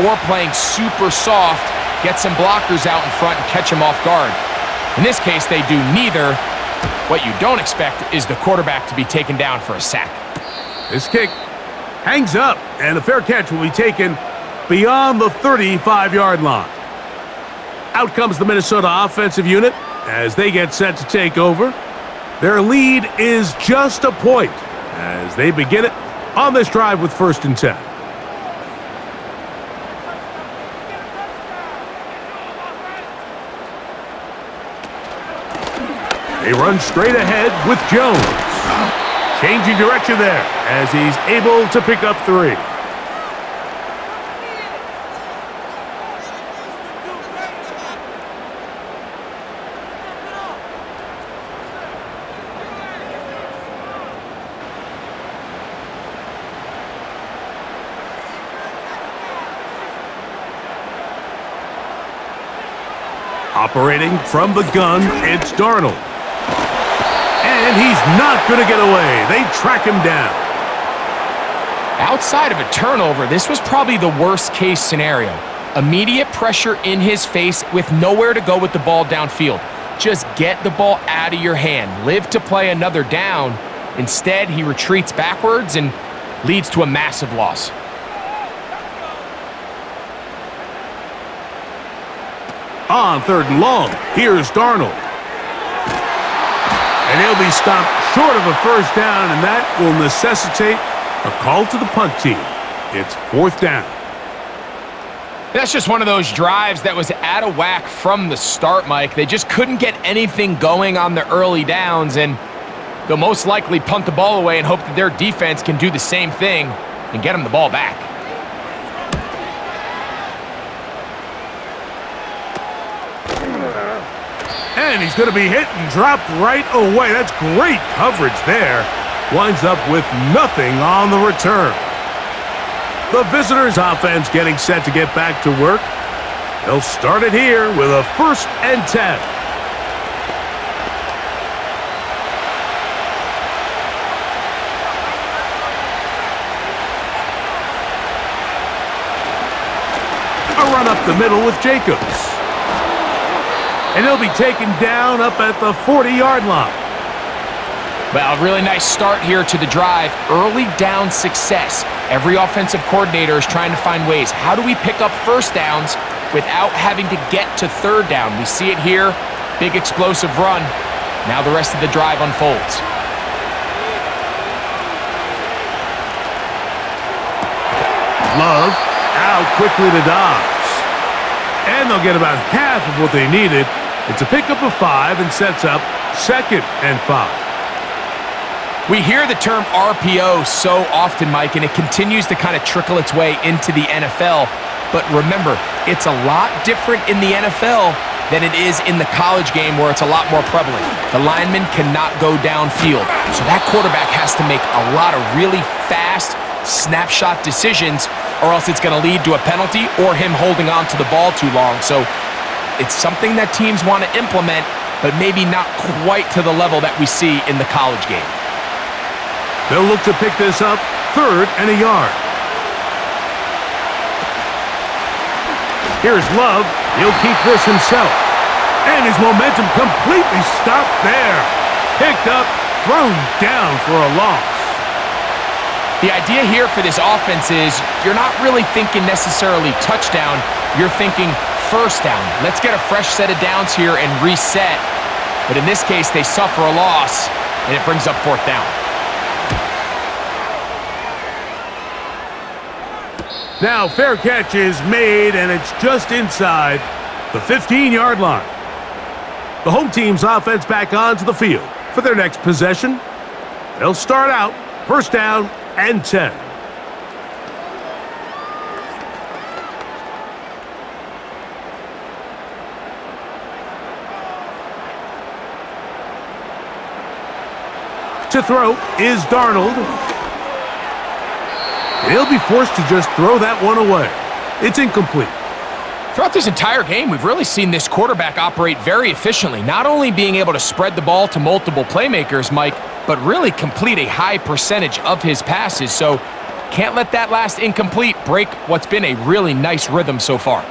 S2: or playing super soft, get some blockers out in front and catch them off guard. In this case, they do neither. What you don't expect is the quarterback to be taken down for a sack.
S1: This kick hangs up, and a fair catch will be taken beyond the 35-yard line. Out comes the Minnesota offensive unit as they get set to take over. Their lead is just a point as they begin it on this drive with 1st and 10. They run straight ahead with Jones. Changing direction there as he's able to pick up 3. Operating from the gun, it's Darnold. And he's not going to get away. They track him down.
S2: Outside of a turnover, this was probably the worst-case scenario. Immediate pressure in his face with nowhere to go with the ball downfield. Just get the ball out of your hand. Live to play another down. Instead, he retreats backwards and leads to a massive loss.
S1: On 3rd and long, here's Darnold. And he'll be stopped short of a first down, and that will necessitate a call to the punt team. It's 4th down.
S2: That's just one of those drives that was out of whack from the start, Mike. They just couldn't get anything going on the early downs, and they'll most likely punt the ball away and hope that their defense can do the same thing and get them the ball back.
S1: And he's going to be hit and dropped right away. That's great coverage there. Winds up with nothing on the return. The visitors' offense getting set to get back to work. They'll start it here with a 1st and 10. A run up the middle with Jacobs. And he'll be taken down up at the 40-yard line.
S2: Well, a really nice start here to the drive. Early down success. Every offensive coordinator is trying to find ways. How do we pick up first downs without having to get to 3rd down? We see it here. Big explosive run. Now the rest of the drive unfolds.
S1: Love out quickly to Dobbs. And they'll get about half of what they needed. It's a pickup of 5 and sets up 2nd and 5.
S2: We hear the term RPO so often, Mike, and it continues to kind of trickle its way into the NFL. But remember, it's a lot different in the NFL than it is in the college game where it's a lot more prevalent. The lineman cannot go downfield. So that quarterback has to make a lot of really fast snapshot decisions, or else it's going to lead to a penalty or him holding on to the ball too long. So it's something that teams want to implement, but maybe not quite to the level that we see in the college game.
S1: They'll look to pick this up, 3rd and a yard. Here's Love. He'll keep this himself. And his momentum completely stopped there. Picked up, thrown down for a loss.
S2: The idea here for this offense is you're not really thinking necessarily touchdown. You're thinking first down. Let's get a fresh set of downs here and reset. But in this case, they suffer a loss, and it brings up 4th down.
S1: Now fair catch is made, and it's just inside the 15-yard line. The home team's offense back onto the field for their next possession. They'll start out 1st down and 10. To throw is Darnold. He'll be forced to just throw that one away. It's incomplete.
S2: Throughout this entire game, we've really seen this quarterback operate very efficiently, not only being able to spread the ball to multiple playmakers, Mike, but really complete a high percentage of his passes. So can't let that last incomplete break what's been a really nice rhythm so far.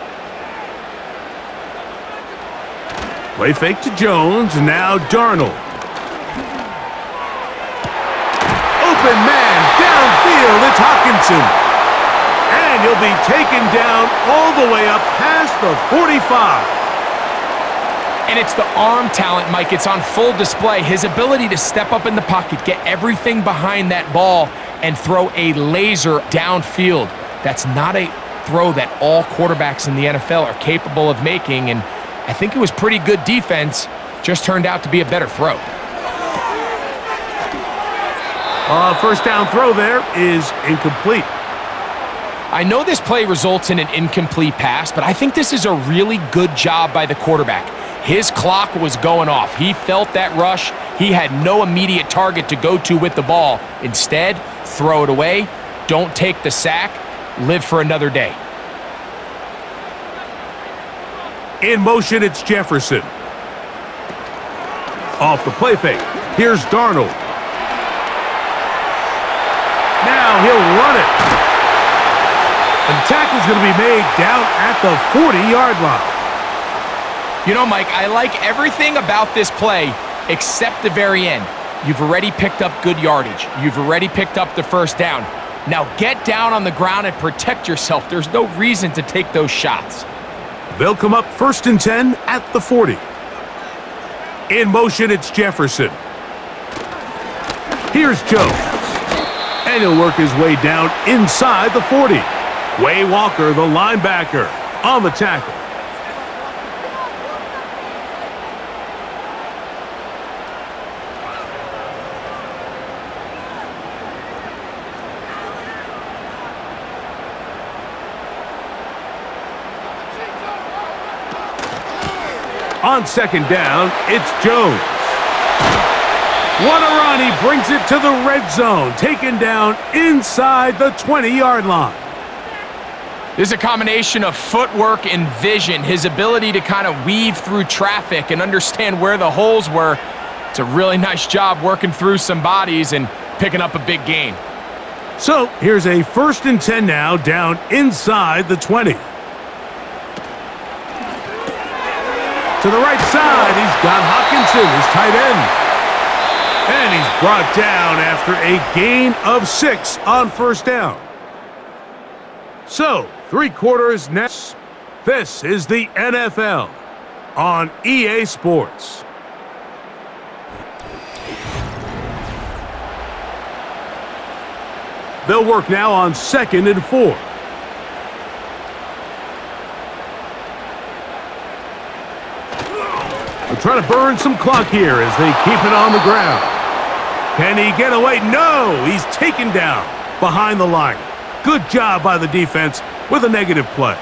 S1: Play fake to Jones, and now Darnold. Open man, downfield, it's Hawkinson. And he'll be taken down all the way up past the 45.
S2: And it's the arm talent, Mike. It's on full display. His ability to step up in the pocket, get everything behind that ball, and throw a laser downfield. That's not a throw that all quarterbacks in the NFL are capable of making, and I think it was pretty good defense, just turned out to be a better throw.
S1: First down throw there is incomplete.
S2: I know this play results in an incomplete pass, but I think this is a really good job by the quarterback. His clock was going off. He felt that rush. He had no immediate target to go to with the ball. Instead, throw it away. Don't take the sack. Live for another day.
S1: In motion, it's Jefferson. Off the play fake. Here's Darnold. Now he'll run it. And the tackle's going to be made down at the 40-yard line.
S2: You know, Mike, I like everything about this play except the very end. You've already picked up good yardage. You've already picked up the first down. Now get down on the ground and protect yourself. There's no reason to take those shots.
S1: They'll come up 1st and 10 at the 40. In motion, it's Jefferson. Here's Jones. And he'll work his way down inside the 40. Way Walker, the linebacker, on the tackle. On 2nd down, it's Jones. What a run. He brings it to the red zone, taken down inside the 20-yard line.
S2: This is a combination of footwork and vision, his ability to kind of weave through traffic and understand where the holes were. It's a really nice job working through some bodies and picking up a big gain.
S1: So here's a 1st and 10 now, down inside the 20. To the right side, he's got Hawkinson, his tight end. And he's brought down after a gain of 6 on 1st down. So, 3 quarters next. This is the NFL on EA Sports. They'll work now on 2nd and 4. They're trying to burn some clock here as they keep it on the ground. Can he get away? No! He's taken down behind the line. Good job by the defense with a negative play.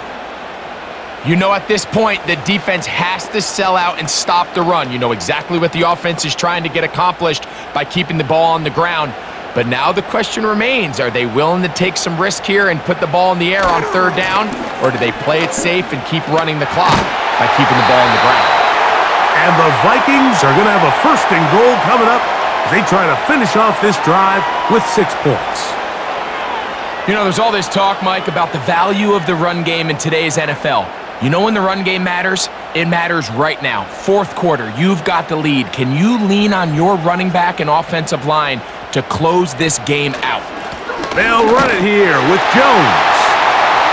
S2: You know at this point, the defense has to sell out and stop the run. You know exactly what the offense is trying to get accomplished by keeping the ball on the ground. But now the question remains, are they willing to take some risk here and put the ball in the air on third down? Or do they play it safe and keep running the clock by keeping the ball on the ground?
S1: And the Vikings are going to have a 1st and goal coming up as they try to finish off this drive with 6 points.
S2: You know, there's all this talk, Mike, about the value of the run game in today's NFL. You know when the run game matters? It matters right now. 4th quarter, you've got the lead. Can you lean on your running back and offensive line to close this game out?
S1: They'll run it here with Jones.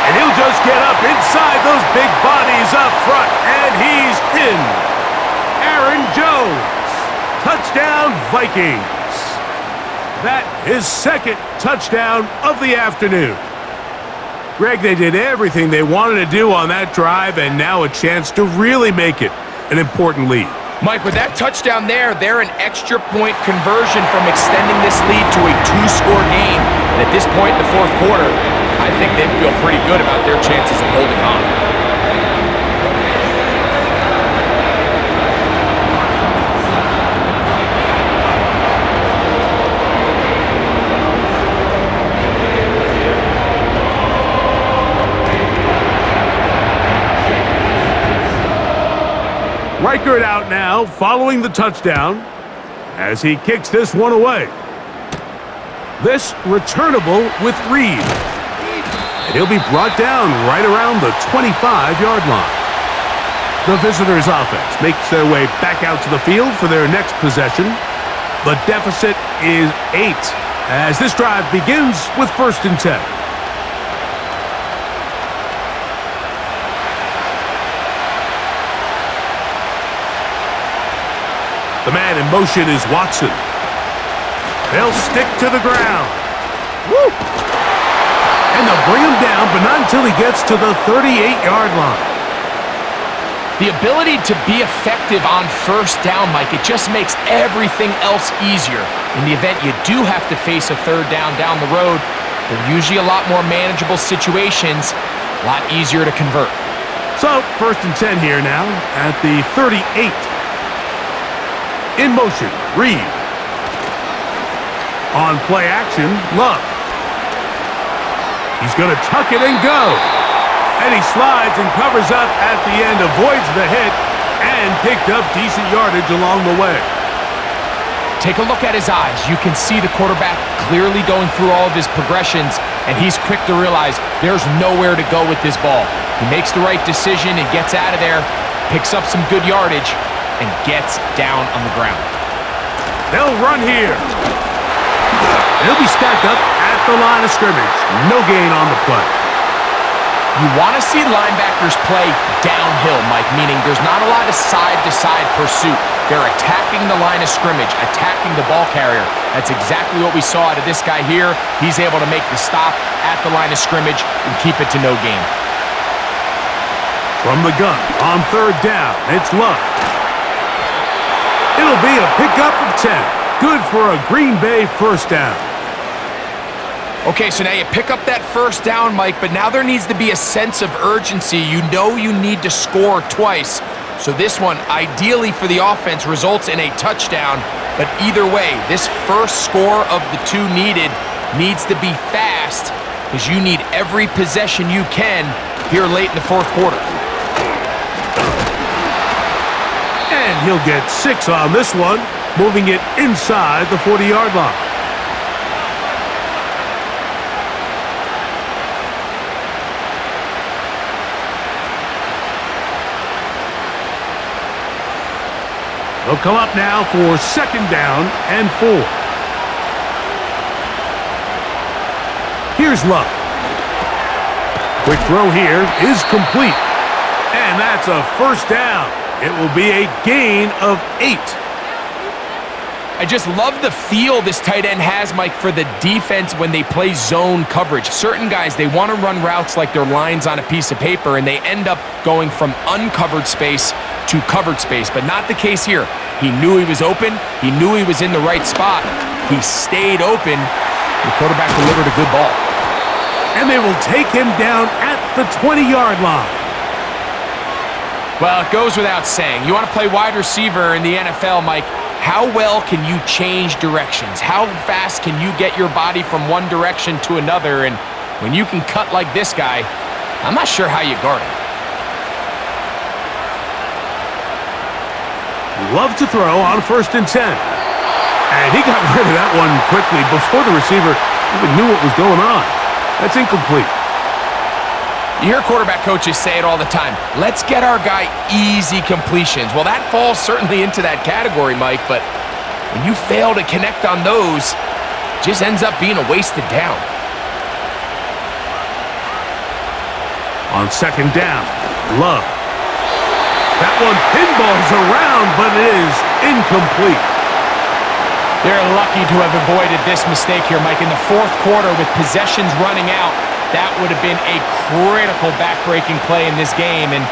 S1: And he'll just get up inside those big bodies up front. And he's in. Aaron Jones. Touchdown, Vikings. That is 2nd touchdown of the afternoon. Greg, they did everything they wanted to do on that drive, and now a chance to really make it an important lead.
S2: Mike, with that touchdown there, they're an extra point conversion from extending this lead to a 2-score game. And at this point in the 4th quarter, I think they feel pretty good about their chances of holding on.
S1: Reichert out now, following the touchdown, as he kicks this one away. This returnable with Reed. And he'll be brought down right around the 25-yard line. The visitors' offense makes their way back out to the field for their next possession. The deficit is 8 as this drive begins with 1st and 10. The man in motion is Watson. They'll stick to the ground. Woo! And they'll bring him down, but not until he gets to the 38-yard line.
S2: The ability to be effective on 1st down, Mike, it just makes everything else easier. In the event you do have to face a 3rd down the road, they're usually a lot more manageable situations, a lot easier to convert.
S1: So, 1st and 10 here now at the 38. In motion, Reed. On play action, Love. He's going to tuck it and go. And he slides and covers up at the end, avoids the hit, and picked up decent yardage along the way.
S2: Take a look at his eyes. You can see the quarterback clearly going through all of his progressions, and he's quick to realize there's nowhere to go with this ball. He makes the right decision and gets out of there, picks up some good yardage, and gets down on the ground.
S1: They'll run here. He'll be stacked up at the line of scrimmage. No gain on the play.
S2: You want to see linebackers play downhill, Mike, meaning there's not a lot of side-to-side pursuit. They're attacking the line of scrimmage, attacking the ball carrier. That's exactly what we saw out of this guy here. He's able to make the stop at the line of scrimmage and keep it to no gain.
S1: From the gun on 3rd down, it's Love. It'll be a pickup of 10. Good for a Green Bay 1st down.
S2: Okay, so now you pick up that 1st down, Mike, but now there needs to be a sense of urgency. You know you need to score twice. So this one, ideally for the offense, results in a touchdown. But either way, this first score of the 2 needed needs to be fast because you need every possession you can here late in the 4th quarter.
S1: And he'll get 6 on this one, moving it inside the 40-yard line. They'll come up now for 2nd down and 4. Here's Love. Quick throw here is complete. And that's a 1st down. It will be a gain of 8.
S2: I just love the feel this tight end has, Mike, for the defense when they play zone coverage. Certain guys, they want to run routes like they're lines on a piece of paper, and they end up going from uncovered space to covered space, but not the case here. He knew he was open. He knew he was in the right spot. He stayed open. The quarterback delivered a good ball.
S1: And they will take him down at the 20-yard line.
S2: Well, it goes without saying. You want to play wide receiver in the NFL, Mike. How well can you change directions? How fast can you get your body from one direction to another? And when you can cut like this guy, I'm not sure how you guard him.
S1: Love to throw on 1st and 10. And he got rid of that one quickly before the receiver even knew what was going on. That's incomplete.
S2: You hear quarterback coaches say it all the time. Let's get our guy easy completions. Well, that falls certainly into that category, Mike, but when you fail to connect on those, it just ends up being a wasted down.
S1: On 2nd down, Love. That one pinballs around, but it is incomplete.
S2: They're lucky to have avoided this mistake here, Mike. In the 4th quarter, with possessions running out, that would have been a critical back-breaking play in this game, and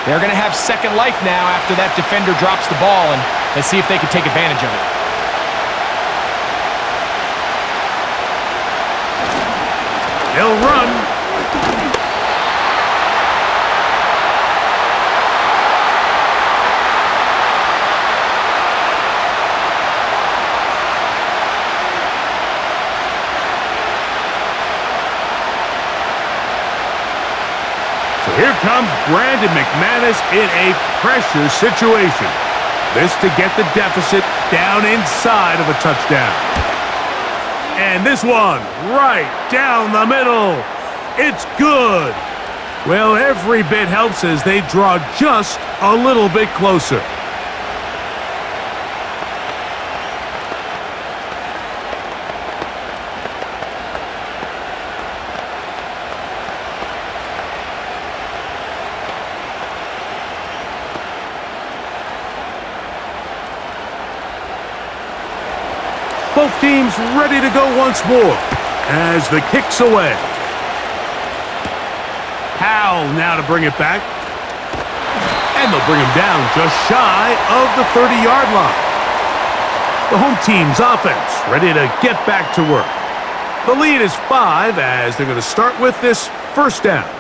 S2: they're going to have second life now after that defender drops the ball, and let's see if they can take advantage of it.
S1: They'll run. Here comes Brandon McManus in a pressure situation. This to get the deficit down inside of a touchdown. And this one right down the middle. It's good. Well, every bit helps as they draw just a little bit closer. Both teams ready to go once more as the kick's away. Howell now to bring it back. And they'll bring him down just shy of the 30-yard line. The home team's offense ready to get back to work. The lead is 5 as they're going to start with this 1st down.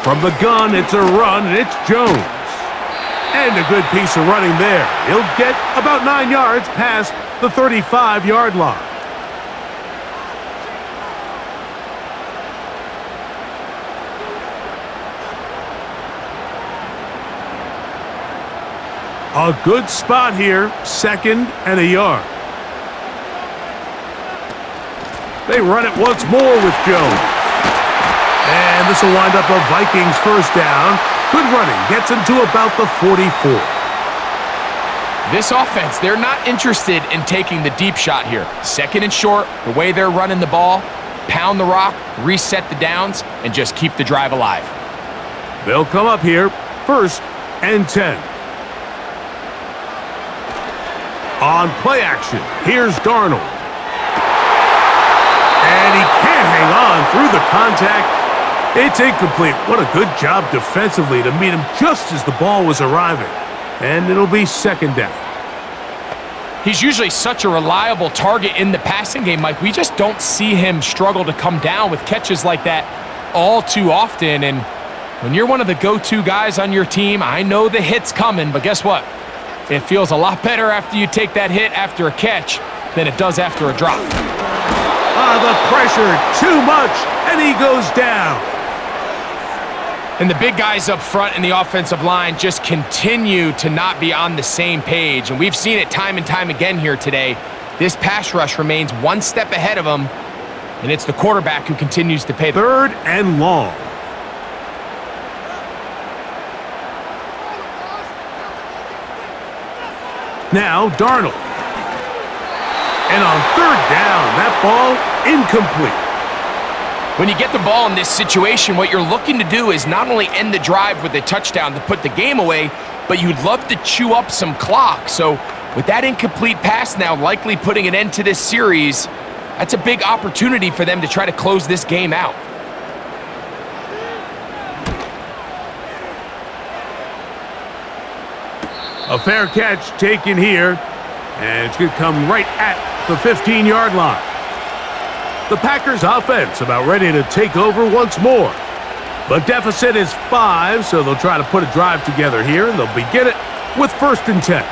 S1: From the gun, it's a run, and it's Jones. And a good piece of running there. He'll get about 9 yards past the 35-yard line. A good spot here, 2nd and a yard. They run it once more with Jones. And this will wind up a Vikings 1st down. Good running. Gets him to about the 44.
S2: This offense, they're not interested in taking the deep shot here. 2nd and short, the way they're running the ball, pound the rock, reset the downs, and just keep the drive alive.
S1: They'll come up here, 1st and 10. On play action, here's Darnold. And he can't hang on through the contact. It's incomplete. What a good job defensively to meet him just as the ball was arriving. And it'll be 2nd down.
S2: He's usually such a reliable target in the passing game, Mike. We just don't see him struggle to come down with catches like that all too often. And when you're one of the go-to guys on your team, I know the hit's coming, but guess what? It feels a lot better after you take that hit after a catch than it does after a drop.
S1: The pressure, too much, and he goes down.
S2: And the big guys up front in the offensive line just continue to not be on the same page. And we've seen it time and time again here today. This pass rush remains one step ahead of them, and it's the quarterback who continues to pay the
S1: 3rd and long. Now Darnold. And on 3rd down, that ball incomplete.
S2: When you get the ball in this situation, what you're looking to do is not only end the drive with a touchdown to put the game away, but you'd love to chew up some clock. So with that incomplete pass now likely putting an end to this series, that's a big opportunity for them to try to close this game out.
S1: A fair catch taken here, and it's going to come right at the 15-yard line. The Packers offense about ready to take over once more. The deficit is 5, so they'll try to put a drive together here, and they'll begin it with 1st and 10.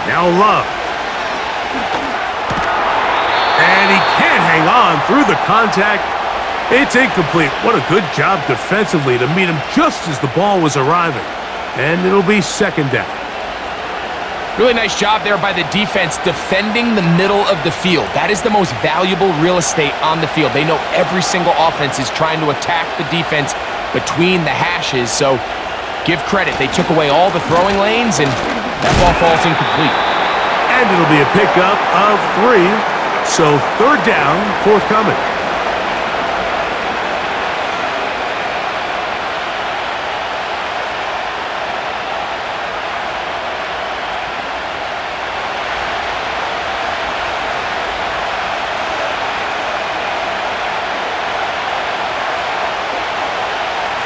S1: Now Love. And he can't hang on through the contact. It's incomplete. What a good job defensively to meet him just as the ball was arriving. And it'll be 2nd down.
S2: Really nice job there by the defense defending the middle of the field. That is the most valuable real estate on the field. They know every single offense is trying to attack the defense between the hashes. So give credit. They took away all the throwing lanes, and that ball falls incomplete.
S1: And it'll be a pickup of 3. So 3rd down forthcoming.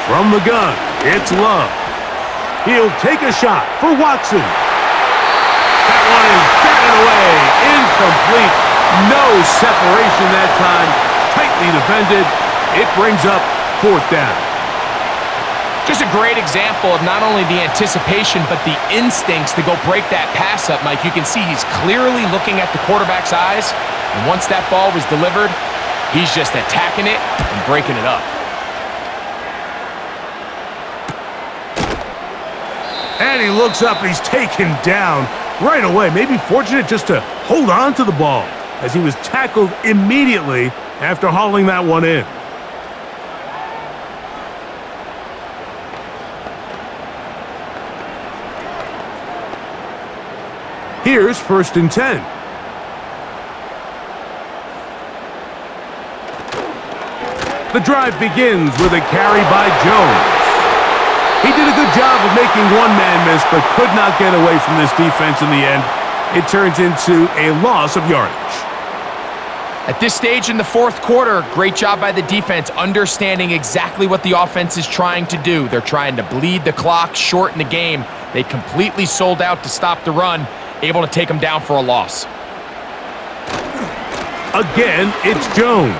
S1: From the gun, it's Love. He'll take a shot for Watson. That one is batted away. Incomplete. No separation that time. Tightly defended. It brings up 4th down.
S2: Just a great example of not only the anticipation, but the instincts to go break that pass up, Mike. You can see he's clearly looking at the quarterback's eyes. And once that ball was delivered, he's just attacking it and breaking it up.
S1: And he looks up, he's taken down right away. Maybe fortunate just to hold on to the ball as he was tackled immediately after hauling that one in. Here's 1st and 10. The drive begins with a carry by Jones. He did a good job of making one man miss, but could not get away from this defense in the end. It turns into a loss of yardage.
S2: At this stage in the 4th quarter, great job by the defense understanding exactly what the offense is trying to do. They're trying to bleed the clock, shorten the game. They completely sold out to stop the run, able to take them down for a loss.
S1: Again, it's Jones.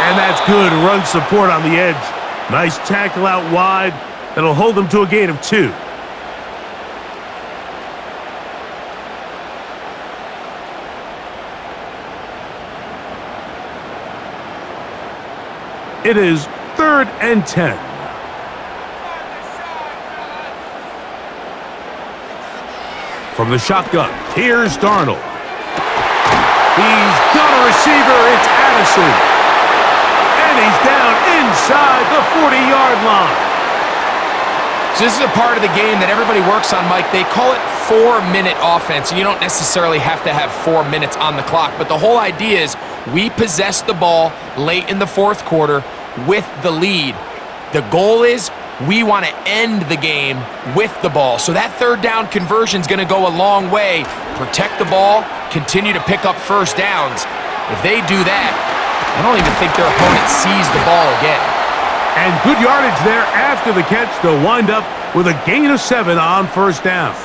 S1: And that's good run support on the edge. Nice tackle out wide. That'll hold them to a gain of 2. It is 3rd and 10. From the shotgun, here's Darnold. He's got a receiver. It's Addison. And he's down inside the 40-yard line.
S2: So this is a part of the game that everybody works on, Mike. They call it 4-minute offense, and you don't necessarily have to have 4 minutes on the clock. But the whole idea is we possess the ball late in the 4th quarter with the lead. The goal is we want to end the game with the ball. So that 3rd down conversion is going to go a long way. Protect the ball, continue to pick up 1st downs. If they do that, I don't even think their opponent sees the ball again.
S1: And good yardage there after the catch. They'll wind up with a gain of 7 on 1st down.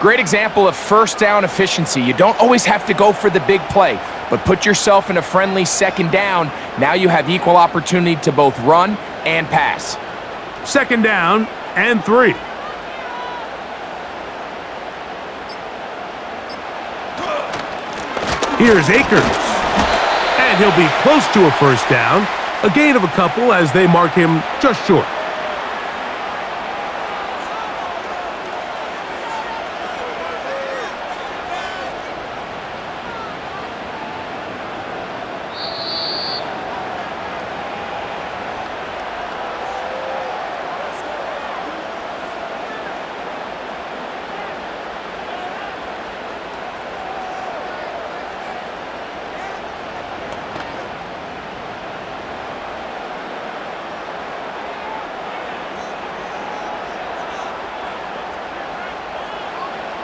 S2: Great example of 1st down efficiency. You don't always have to go for the big play, but put yourself in a friendly 2nd down. Now you have equal opportunity to both run and pass.
S1: 2nd down and 3. Here's Akers. And he'll be close to a 1st down. A gain of a couple as they mark him just short.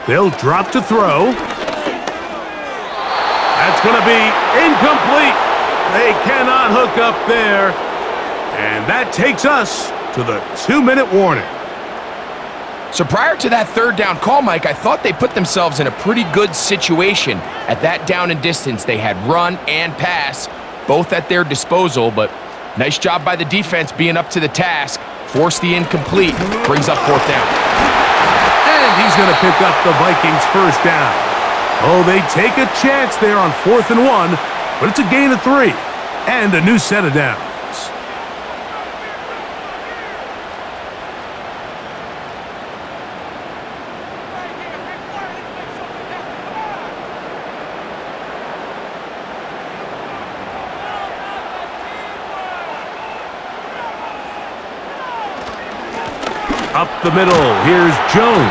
S1: They'll drop to throw. That's going to be incomplete. They cannot hook up there. And that takes us to the 2-minute warning.
S2: So prior to that third down call, Mike, I thought they put themselves in a pretty good situation. At that down and distance, they had run and pass, both at their disposal, but nice job by the defense being up to the task. Force the incomplete, brings up fourth down.
S1: And he's going to pick up the Vikings' first down. Oh, they take a chance there on 4th and 1, but it's a gain of 3 and a new set of downs. Up the middle, here's Jones.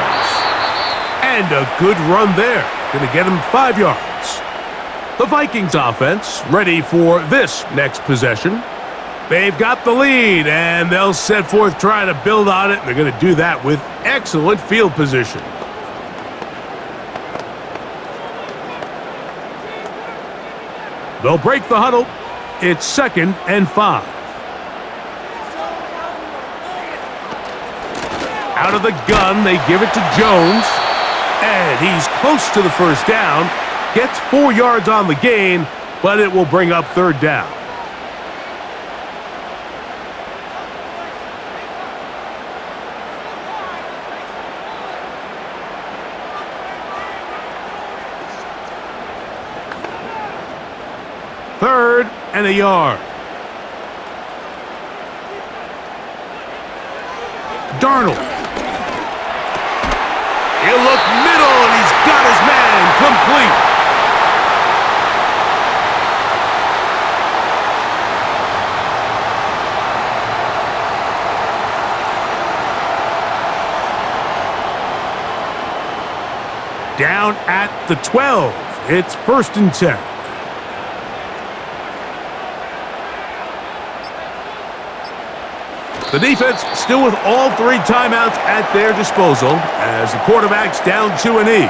S1: And a good run there. Going to get him 5 yards. The Vikings offense ready for this next possession. They've got the lead, and they'll set forth trying to build on it. They're going to do that with excellent field position. They'll break the huddle. It's 2nd and 5. Out of the gun, they give it to Jones. And he's close to the first down. Gets 4 yards on the gain, but it will bring up 3rd down. Third and a yard. Darnold. He'll look middle, and he's got his man complete. Down at the 12. It's 1st and 10. The defense still with all 3 timeouts at their disposal as the quarterback's down to a knee.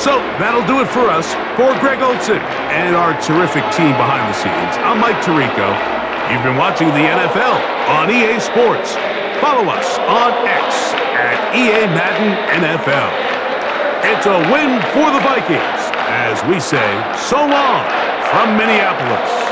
S1: So that'll do it for us. For Greg Olson and our terrific team behind the scenes, I'm Mike Tirico. You've been watching the NFL on EA Sports. Follow us on X at EA Madden NFL. It's a win for the Vikings as we say so long from Minneapolis.